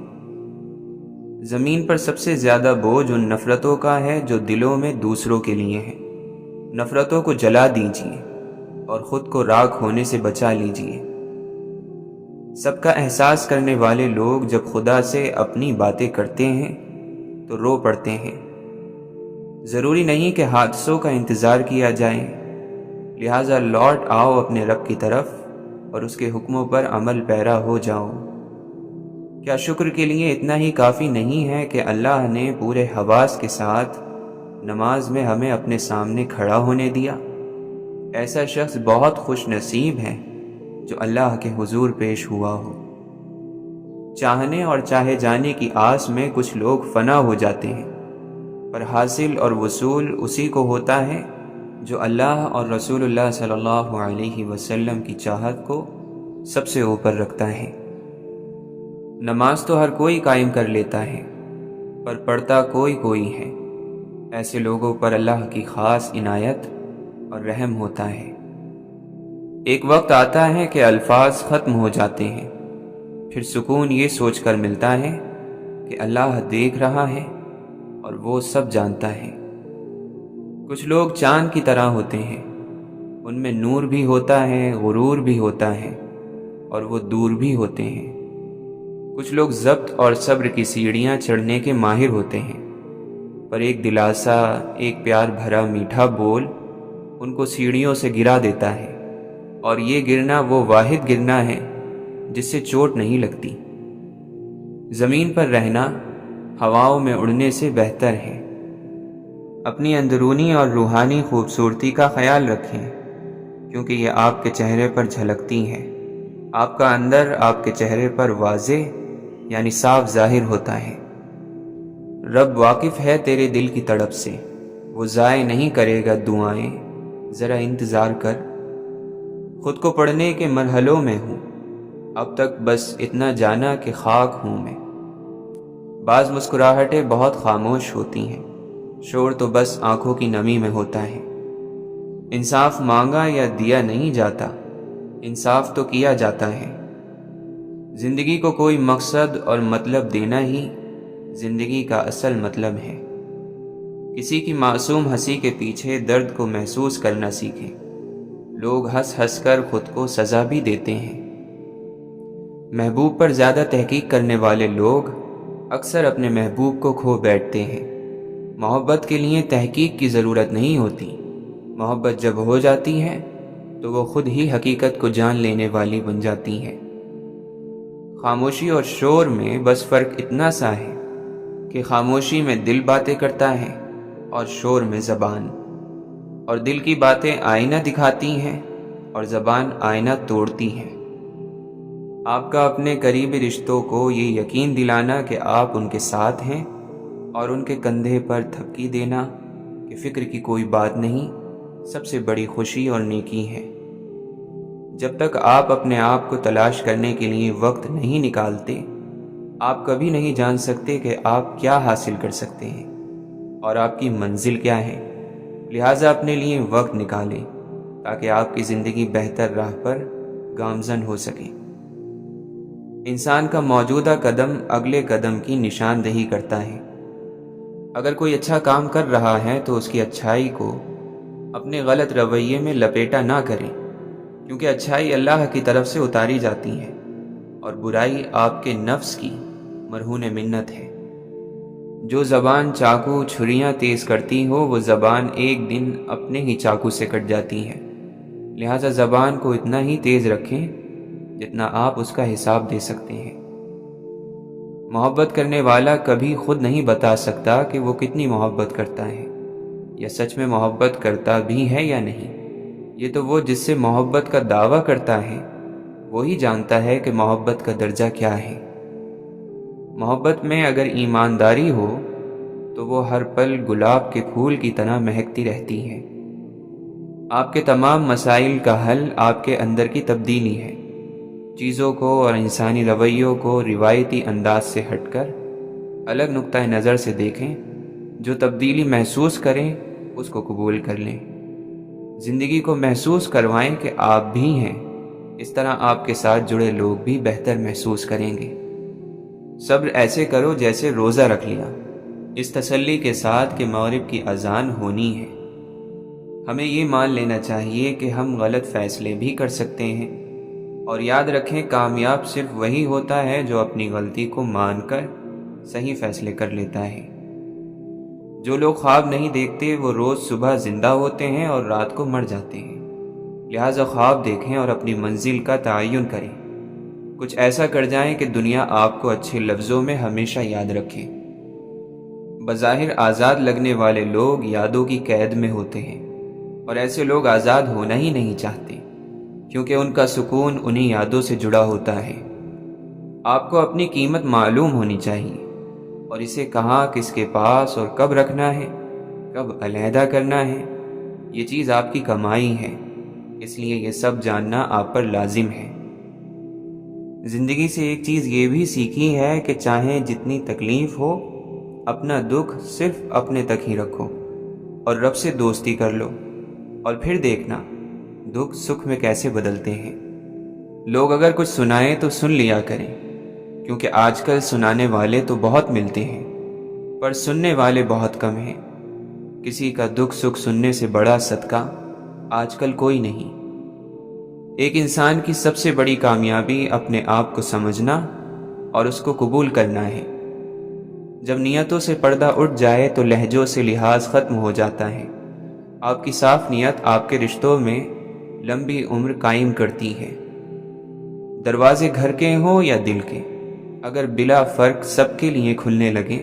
زمین پر سب سے زیادہ بوجھ ان نفرتوں کا ہے جو دلوں میں دوسروں کے لیے ہے۔ نفرتوں کو جلا دیجیے اور خود کو راکھ ہونے سے بچا لیجیے۔ سب کا احساس کرنے والے لوگ جب خدا سے اپنی باتیں کرتے ہیں تو رو پڑتے ہیں۔ ضروری نہیں کہ حادثوں کا انتظار کیا جائے، لہٰذا لوٹ آؤ اپنے رب کی طرف اور اس کے حکموں پر عمل پیرا ہو جاؤ۔ کیا شکر کے لیے اتنا ہی کافی نہیں ہے کہ اللہ نے پورے حواس کے ساتھ نماز میں ہمیں اپنے سامنے کھڑا ہونے دیا؟ ایسا شخص بہت خوش نصیب ہے جو اللہ کے حضور پیش ہوا ہو۔ چاہنے اور چاہے جانے کی آس میں کچھ لوگ فنا ہو جاتے ہیں، پر حاصل اور وصول اسی کو ہوتا ہے جو اللہ اور رسول اللہ صلی اللہ علیہ وسلم کی چاہت کو سب سے اوپر رکھتا ہے۔ نماز تو ہر کوئی قائم کر لیتا ہے، پر پڑھتا کوئی کوئی ہے۔ ایسے لوگوں پر اللہ کی خاص عنایت اور رحم ہوتا ہے۔ ایک وقت آتا ہے کہ الفاظ ختم ہو جاتے ہیں، پھر سکون یہ سوچ کر ملتا ہے کہ اللہ دیکھ رہا ہے اور وہ سب جانتا ہے۔ کچھ لوگ چاند کی طرح ہوتے ہیں، ان میں نور بھی ہوتا ہے، غرور بھی ہوتا ہے، اور وہ دور بھی ہوتے ہیں۔ کچھ لوگ ضبط اور صبر کی سیڑھیاں چڑھنے کے ماہر ہوتے ہیں، پر ایک دلاسا، ایک پیار بھرا میٹھا بول ان کو سیڑھیوں سے گرا دیتا ہے، اور یہ گرنا وہ واحد گرنا ہے جس سے چوٹ نہیں لگتی۔ زمین پر رہنا ہواؤں میں اڑنے سے بہتر ہے۔ اپنی اندرونی اور روحانی خوبصورتی کا خیال رکھیں، کیونکہ یہ آپ کے چہرے پر جھلکتی ہے۔ آپ کا اندر آپ کے چہرے پر واضح یعنی صاف ظاہر ہوتا ہے۔ رب واقف ہے تیرے دل کی تڑپ سے، وہ ضائع نہیں کرے گا دعائیں، ذرا انتظار کر۔ خود کو پڑھنے کے مرحلوں میں ہوں، اب تک بس اتنا جانا کہ خاک ہوں میں۔ بعض مسکراہٹیں بہت خاموش ہوتی ہیں، شور تو بس آنکھوں کی نمی میں ہوتا ہے۔ انصاف مانگا یا دیا نہیں جاتا، انصاف تو کیا جاتا ہے۔ زندگی کو کوئی مقصد اور مطلب دینا ہی زندگی کا اصل مطلب ہے۔ کسی کی معصوم ہنسی کے پیچھے درد کو محسوس کرنا سیکھیں۔ لوگ ہنس ہنس کر خود کو سزا بھی دیتے ہیں۔ محبوب پر زیادہ تحقیق کرنے والے لوگ اکثر اپنے محبوب کو کھو بیٹھتے ہیں۔ محبت کے لیے تحقیق کی ضرورت نہیں ہوتی، محبت جب ہو جاتی ہے تو وہ خود ہی حقیقت کو جان لینے والی بن جاتی ہے۔ خاموشی اور شور میں بس فرق اتنا سا ہے کہ خاموشی میں دل باتیں کرتا ہے اور شور میں زبان، اور دل کی باتیں آئینہ دکھاتی ہیں اور زبان آئینہ توڑتی ہیں۔ آپ کا اپنے قریبی رشتوں کو یہ یقین دلانا کہ آپ ان کے ساتھ ہیں، اور ان کے کندھے پر تھپکی دینا کہ فکر کی کوئی بات نہیں، سب سے بڑی خوشی اور نیکی ہے۔ جب تک آپ اپنے آپ کو تلاش کرنے کے لیے وقت نہیں نکالتے، آپ کبھی نہیں جان سکتے کہ آپ کیا حاصل کر سکتے ہیں اور آپ کی منزل کیا ہے۔ لہٰذا اپنے لیے وقت نکالیں تاکہ آپ کی زندگی بہتر راہ پر گامزن ہو سکے۔ انسان کا موجودہ قدم اگلے قدم کی نشاندہی کرتا ہے۔ اگر کوئی اچھا کام کر رہا ہے تو اس کی اچھائی کو اپنے غلط رویے میں لپیٹا نہ کریں، کیونکہ اچھائی اللہ کی طرف سے اتاری جاتی ہے اور برائی آپ کے نفس کی مرہون منت ہے۔ جو زبان چاقو چھریاں تیز کرتی ہو، وہ زبان ایک دن اپنے ہی چاقو سے کٹ جاتی ہے۔ لہٰذا زبان کو اتنا ہی تیز رکھیں جتنا آپ اس کا حساب دے سکتے ہیں۔ محبت کرنے والا کبھی خود نہیں بتا سکتا کہ وہ کتنی محبت کرتا ہے یا سچ میں محبت کرتا بھی ہے یا نہیں۔ یہ تو وہ جس سے محبت کا دعویٰ کرتا ہے وہی جانتا ہے کہ محبت کا درجہ کیا ہے۔ محبت میں اگر ایمانداری ہو تو وہ ہر پل گلاب کے پھول کی طرح مہکتی رہتی ہے۔ آپ کے تمام مسائل کا حل آپ کے اندر کی تبدیلی ہے۔ چیزوں کو اور انسانی رویوں کو روایتی انداز سے ہٹ کر الگ نقطہ نظر سے دیکھیں۔ جو تبدیلی محسوس کریں اس کو قبول کر لیں۔ زندگی کو محسوس کروائیں کہ آپ بھی ہیں، اس طرح آپ کے ساتھ جڑے لوگ بھی بہتر محسوس کریں گے۔ صبر ایسے کرو جیسے روزہ رکھ لیا، اس تسلی کے ساتھ کہ مغرب کی اذان ہونی ہے۔ ہمیں یہ مان لینا چاہیے کہ ہم غلط فیصلے بھی کر سکتے ہیں اور یاد رکھیں کامیاب صرف وہی ہوتا ہے جو اپنی غلطی کو مان کر صحیح فیصلے کر لیتا ہے۔ جو لوگ خواب نہیں دیکھتے وہ روز صبح زندہ ہوتے ہیں اور رات کو مر جاتے ہیں۔ لہٰذا خواب دیکھیں اور اپنی منزل کا تعین کریں، کچھ ایسا کر جائیں کہ دنیا آپ کو اچھے لفظوں میں ہمیشہ یاد رکھے۔ بظاہر آزاد لگنے والے لوگ یادوں کی قید میں ہوتے ہیں، اور ایسے لوگ آزاد ہونا ہی نہیں چاہتے، کیونکہ ان کا سکون انہی یادوں سے جڑا ہوتا ہے۔ آپ کو اپنی قیمت معلوم ہونی چاہیے، اور اسے کہاں کس کے پاس اور کب رکھنا ہے، کب علیحدہ کرنا ہے، یہ چیز آپ کی کمائی ہے، اس لیے یہ سب جاننا آپ پر لازم ہے۔ زندگی سے ایک چیز یہ بھی سیکھی ہے کہ چاہے جتنی تکلیف ہو، اپنا دکھ صرف اپنے تک ہی رکھو اور رب سے دوستی کر لو، اور پھر دیکھنا دکھ سکھ میں کیسے بدلتے ہیں۔ لوگ اگر کچھ سنائیں تو سن لیا کریں، کیونکہ آج کل سنانے والے تو بہت ملتے ہیں پر سننے والے بہت کم ہیں۔ کسی کا دکھ سکھ سننے سے بڑا صدقہ آج کل کوئی نہیں۔ ایک انسان کی سب سے بڑی کامیابی اپنے آپ کو سمجھنا اور اس کو قبول کرنا ہے۔ جب نیتوں سے پردہ اٹھ جائے تو لہجوں سے لحاظ ختم ہو جاتا ہے۔ آپ کی صاف نیت آپ کے رشتوں میں لمبی عمر قائم کرتی ہے۔ دروازے گھر کے ہوں یا دل کے، اگر بلا فرق سب کے لیے کھلنے لگیں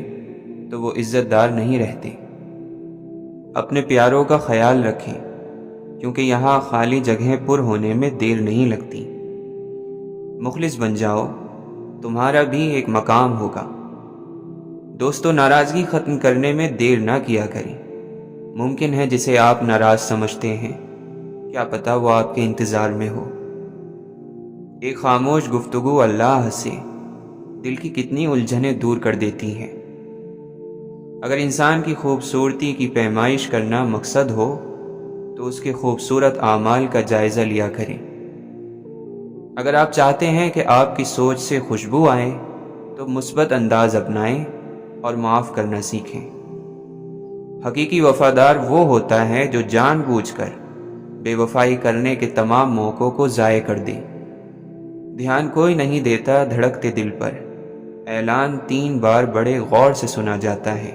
تو وہ عزت دار نہیں رہتے۔ اپنے پیاروں کا خیال رکھیں، کیونکہ یہاں خالی جگہیں پر ہونے میں دیر نہیں لگتی۔ مخلص بن جاؤ، تمہارا بھی ایک مقام ہوگا۔ دوستو، ناراضگی ختم کرنے میں دیر نہ کیا کریں۔ ممکن ہے جسے آپ ناراض سمجھتے ہیں، کیا پتہ وہ آپ کے انتظار میں ہو۔ ایک خاموش گفتگو اللہ سے دل کی کتنی الجھنیں دور کر دیتی ہے۔ اگر انسان کی خوبصورتی کی پیمائش کرنا مقصد ہو تو اس کے خوبصورت اعمال کا جائزہ لیا کریں۔ اگر آپ چاہتے ہیں کہ آپ کی سوچ سے خوشبو آئے تو مثبت انداز اپنائیں اور معاف کرنا سیکھیں۔ حقیقی وفادار وہ ہوتا ہے جو جان بوجھ کر بے وفائی کرنے کے تمام موقعوں کو ضائع کر دے۔ دھیان کوئی نہیں دیتا دھڑکتے دل پر، اعلان 3 بار بڑے غور سے سنا جاتا ہے۔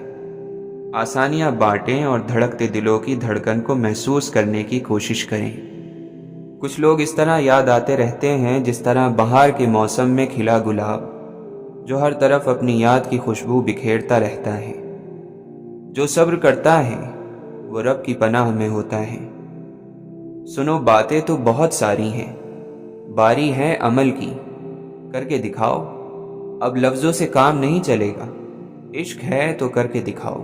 آسانیاں بانٹیں اور دھڑکتے دلوں کی دھڑکن کو محسوس کرنے کی کوشش کریں۔ کچھ لوگ اس طرح یاد آتے رہتے ہیں جس طرح بہار کے موسم میں کھلا گلاب، جو ہر طرف اپنی یاد کی خوشبو بکھیرتا رہتا ہے۔ جو صبر کرتا ہے وہ رب کی پناہ میں ہوتا ہے۔ سنو، باتیں تو بہت ساری ہیں، باری ہے عمل کی، کر کے دکھاؤ۔ اب لفظوں سے کام نہیں چلے گا، عشق ہے تو کر کے دکھاؤ۔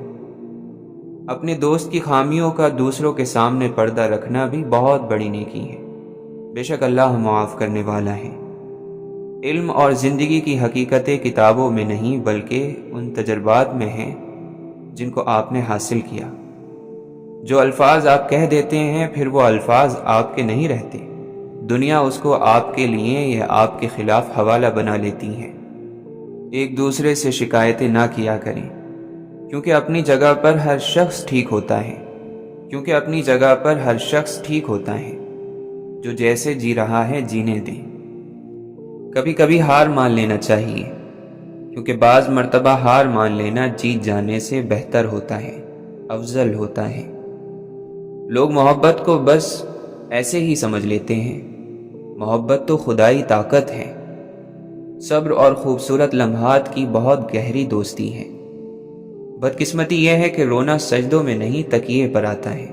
اپنے دوست کی خامیوں کا دوسروں کے سامنے پردہ رکھنا بھی بہت بڑی نیکی ہے، بے شک اللہ معاف کرنے والا ہے۔ علم اور زندگی کی حقیقتیں کتابوں میں نہیں بلکہ ان تجربات میں ہیں جن کو آپ نے حاصل کیا۔ جو الفاظ آپ کہہ دیتے ہیں پھر وہ الفاظ آپ کے نہیں رہتے، دنیا اس کو آپ کے لیے یا آپ کے خلاف حوالہ بنا لیتی ہے۔ ایک دوسرے سے شکایتیں نہ کیا کریں، کیونکہ اپنی جگہ پر ہر شخص ٹھیک ہوتا ہے، جو جیسے جی رہا ہے جینے دیں۔ کبھی کبھی ہار مان لینا چاہیے، کیونکہ بعض مرتبہ ہار مان لینا جیت جانے سے بہتر ہوتا ہے، افضل ہوتا ہے۔ لوگ محبت کو بس ایسے ہی سمجھ لیتے ہیں، محبت تو خدائی طاقت ہے۔ صبر اور خوبصورت لمحات کی بہت گہری دوستی ہے۔ بدقسمتی یہ ہے کہ رونا سجدوں میں نہیں تکیے پر آتا ہے،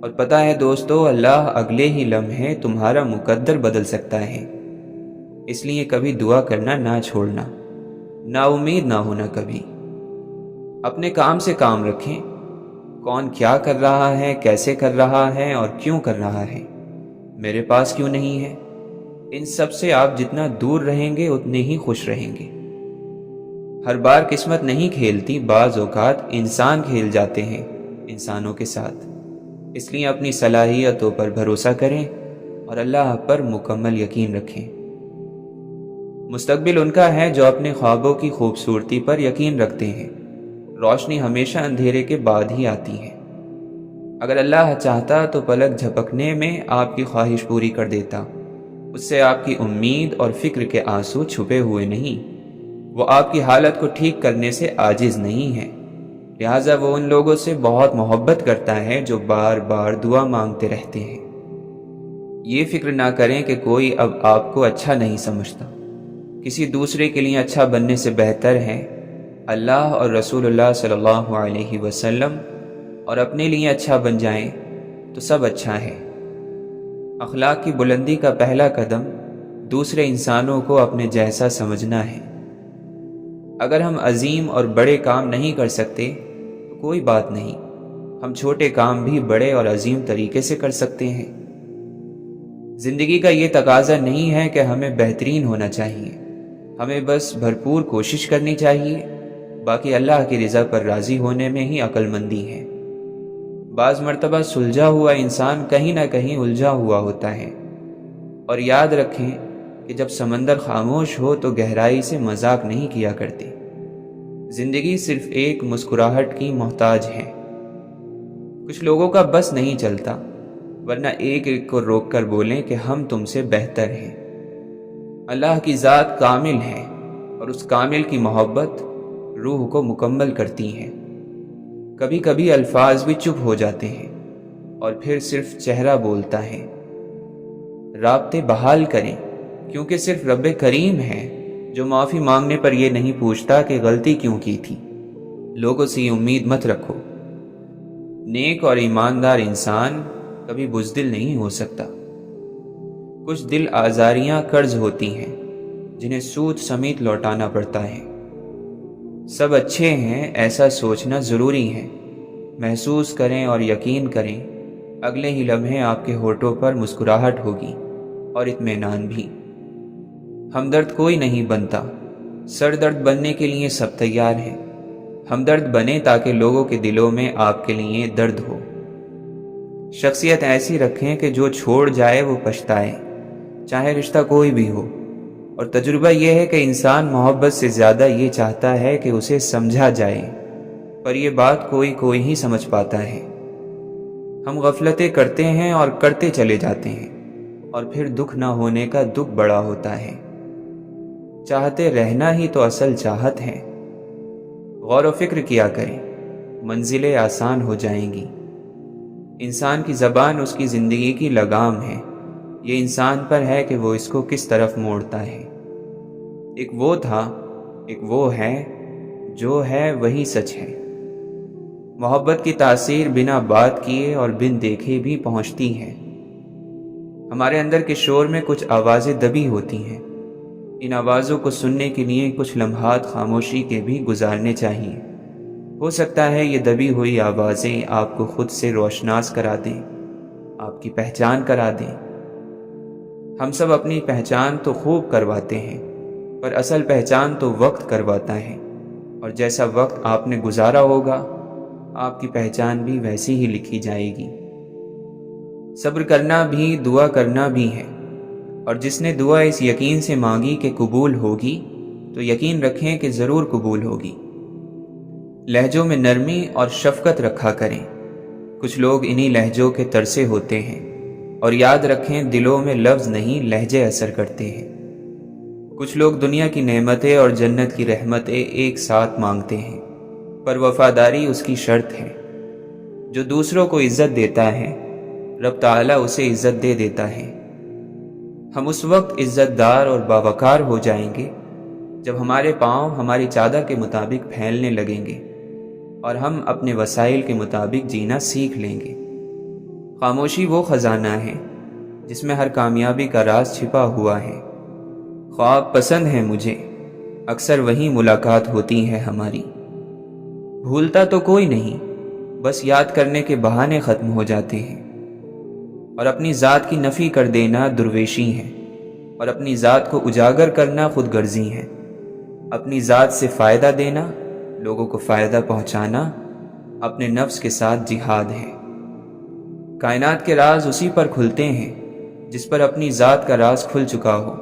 اور پتہ ہے دوستو، اللہ اگلے ہی لمحے تمہارا مقدر بدل سکتا ہے۔ اس لیے کبھی دعا کرنا نہ چھوڑنا، نا امید نہ ہونا کبھی۔ اپنے کام سے کام رکھیں، کون کیا کر رہا ہے، کیسے کر رہا ہے اور کیوں کر رہا ہے، میرے پاس کیوں نہیں ہے، ان سب سے آپ جتنا دور رہیں گے اتنے ہی خوش رہیں گے۔ ہر بار قسمت نہیں کھیلتی، بعض اوقات انسان کھیل جاتے ہیں انسانوں کے ساتھ۔ اس لیے اپنی صلاحیتوں پر بھروسہ کریں اور اللہ پر مکمل یقین رکھیں۔ مستقبل ان کا ہے جو اپنے خوابوں کی خوبصورتی پر یقین رکھتے ہیں۔ روشنی ہمیشہ اندھیرے کے بعد ہی آتی ہے۔ اگر اللہ چاہتا تو پلک جھپکنے میں آپ کی خواہش پوری کر دیتا، اس سے آپ کی امید اور فکر کے آنسو چھپے ہوئے نہیں، وہ آپ کی حالت کو ٹھیک کرنے سے عاجز نہیں ہے، لہٰذا وہ ان لوگوں سے بہت محبت کرتا ہے جو بار بار دعا مانگتے رہتے ہیں۔ یہ فکر نہ کریں کہ کوئی اب آپ کو اچھا نہیں سمجھتا، کسی دوسرے کے لیے اچھا بننے سے بہتر ہے اللہ اور رسول اللہ صلی اللہ علیہ وسلم، اور اپنے لیے اچھا بن جائیں تو سب اچھا ہے۔ اخلاق کی بلندی کا پہلا قدم دوسرے انسانوں کو اپنے جیسا سمجھنا ہے۔ اگر ہم عظیم اور بڑے کام نہیں کر سکتے تو کوئی بات نہیں، ہم چھوٹے کام بھی بڑے اور عظیم طریقے سے کر سکتے ہیں۔ زندگی کا یہ تقاضا نہیں ہے کہ ہمیں بہترین ہونا چاہیے، ہمیں بس بھرپور کوشش کرنی چاہیے، باقی اللہ کی رضا پر راضی ہونے میں ہی عقل مندی ہے۔ بعض مرتبہ سلجھا ہوا انسان کہیں نہ کہیں الجھا ہوا ہوتا ہے، اور یاد رکھیں کہ جب سمندر خاموش ہو تو گہرائی سے مذاق نہیں کیا کرتے۔ زندگی صرف ایک مسکراہٹ کی محتاج ہے۔ کچھ لوگوں کا بس نہیں چلتا، ورنہ ایک ایک کو روک کر بولیں کہ ہم تم سے بہتر ہیں۔ اللہ کی ذات کامل ہے، اور اس کامل کی محبت روح کو مکمل کرتی ہے۔ کبھی کبھی الفاظ بھی چپ ہو جاتے ہیں، اور پھر صرف چہرہ بولتا ہے۔ رابطے بحال کریں، کیونکہ صرف رب کریم ہے جو معافی مانگنے پر یہ نہیں پوچھتا کہ غلطی کیوں کی تھی۔ لوگوں سے یہ امید مت رکھو۔ نیک اور ایماندار انسان کبھی بزدل نہیں ہو سکتا۔ کچھ دل آزاریاں قرض ہوتی ہیں جنہیں سود سمیت لوٹانا پڑتا ہے۔ سب اچھے ہیں ایسا سوچنا ضروری ہے۔ محسوس کریں اور یقین کریں، اگلے ہی لمحے آپ کے ہونٹوں پر مسکراہٹ ہوگی اور اطمینان بھی۔ ہمدرد کوئی نہیں بنتا، سر درد بننے کے لیے سب تیار ہیں۔ ہمدرد بنے تاکہ لوگوں کے دلوں میں آپ کے لیے درد ہو۔ شخصیت ایسی رکھیں کہ جو چھوڑ جائے وہ پچھتائے، چاہے رشتہ کوئی بھی ہو۔ اور تجربہ یہ ہے کہ انسان محبت سے زیادہ یہ چاہتا ہے کہ اسے سمجھا جائے، پر یہ بات کوئی ہی سمجھ پاتا ہے۔ ہم غفلتیں کرتے ہیں اور کرتے چلے جاتے ہیں، اور پھر دکھ نہ ہونے کا دکھ بڑا ہوتا ہے۔ چاہتے رہنا ہی تو اصل چاہت ہے۔ غور و فکر کیا کریں، منزلیں آسان ہو جائیں گی۔ انسان کی زبان اس کی زندگی کی لگام ہے، یہ انسان پر ہے کہ وہ اس کو کس طرف موڑتا ہے۔ ایک وہ تھا، ایک وہ ہے، جو ہے وہی سچ ہے۔ محبت کی تاثیر بنا بات کیے اور بن دیکھے بھی پہنچتی ہے۔ ہمارے اندر کے شور میں کچھ آوازیں دبی ہوتی ہیں، ان آوازوں کو سننے کے لیے کچھ لمحات خاموشی کے بھی گزارنے چاہیے۔ ہو سکتا ہے یہ دبی ہوئی آوازیں آپ کو خود سے روشناس کرا دیں، آپ کی پہچان کرا دیں۔ ہم سب اپنی پہچان تو خوب کرواتے ہیں، پر اصل پہچان تو وقت کرواتا ہے، اور جیسا وقت آپ نے گزارا ہوگا آپ کی پہچان بھی ویسی ہی لکھی جائے گی۔ صبر کرنا بھی دعا کرنا بھی ہے، اور جس نے دعا اس یقین سے مانگی کہ قبول ہوگی تو یقین رکھیں کہ ضرور قبول ہوگی۔ لہجوں میں نرمی اور شفقت رکھا کریں، کچھ لوگ انہی لہجوں کے ترسے ہوتے ہیں، اور یاد رکھیں دلوں میں لفظ نہیں لہجے اثر کرتے ہیں۔ کچھ لوگ دنیا کی نعمتیں اور جنت کی رحمتیں ایک ساتھ مانگتے ہیں، پر وفاداری اس کی شرط ہے۔ جو دوسروں کو عزت دیتا ہے رب تعالیٰ اسے عزت دے دیتا ہے۔ ہم اس وقت عزت دار اور باوقار ہو جائیں گے جب ہمارے پاؤں ہماری چادر کے مطابق پھیلنے لگیں گے، اور ہم اپنے وسائل کے مطابق جینا سیکھ لیں گے۔ خاموشی وہ خزانہ ہے جس میں ہر کامیابی کا راز چھپا ہوا ہے۔ خواب پسند ہے مجھے، اکثر وہیں ملاقات ہوتی ہے ہماری۔ بھولتا تو کوئی نہیں، بس یاد کرنے کے بہانے ختم ہو جاتے ہیں۔ اور اپنی ذات کی نفی کر دینا درویشی ہے، اور اپنی ذات کو اجاگر کرنا خود غرضی ہے۔ اپنی ذات سے فائدہ دینا، لوگوں کو فائدہ پہنچانا، اپنے نفس کے ساتھ جہاد ہے۔ کائنات کے راز اسی پر کھلتے ہیں جس پر اپنی ذات کا راز کھل چکا ہو۔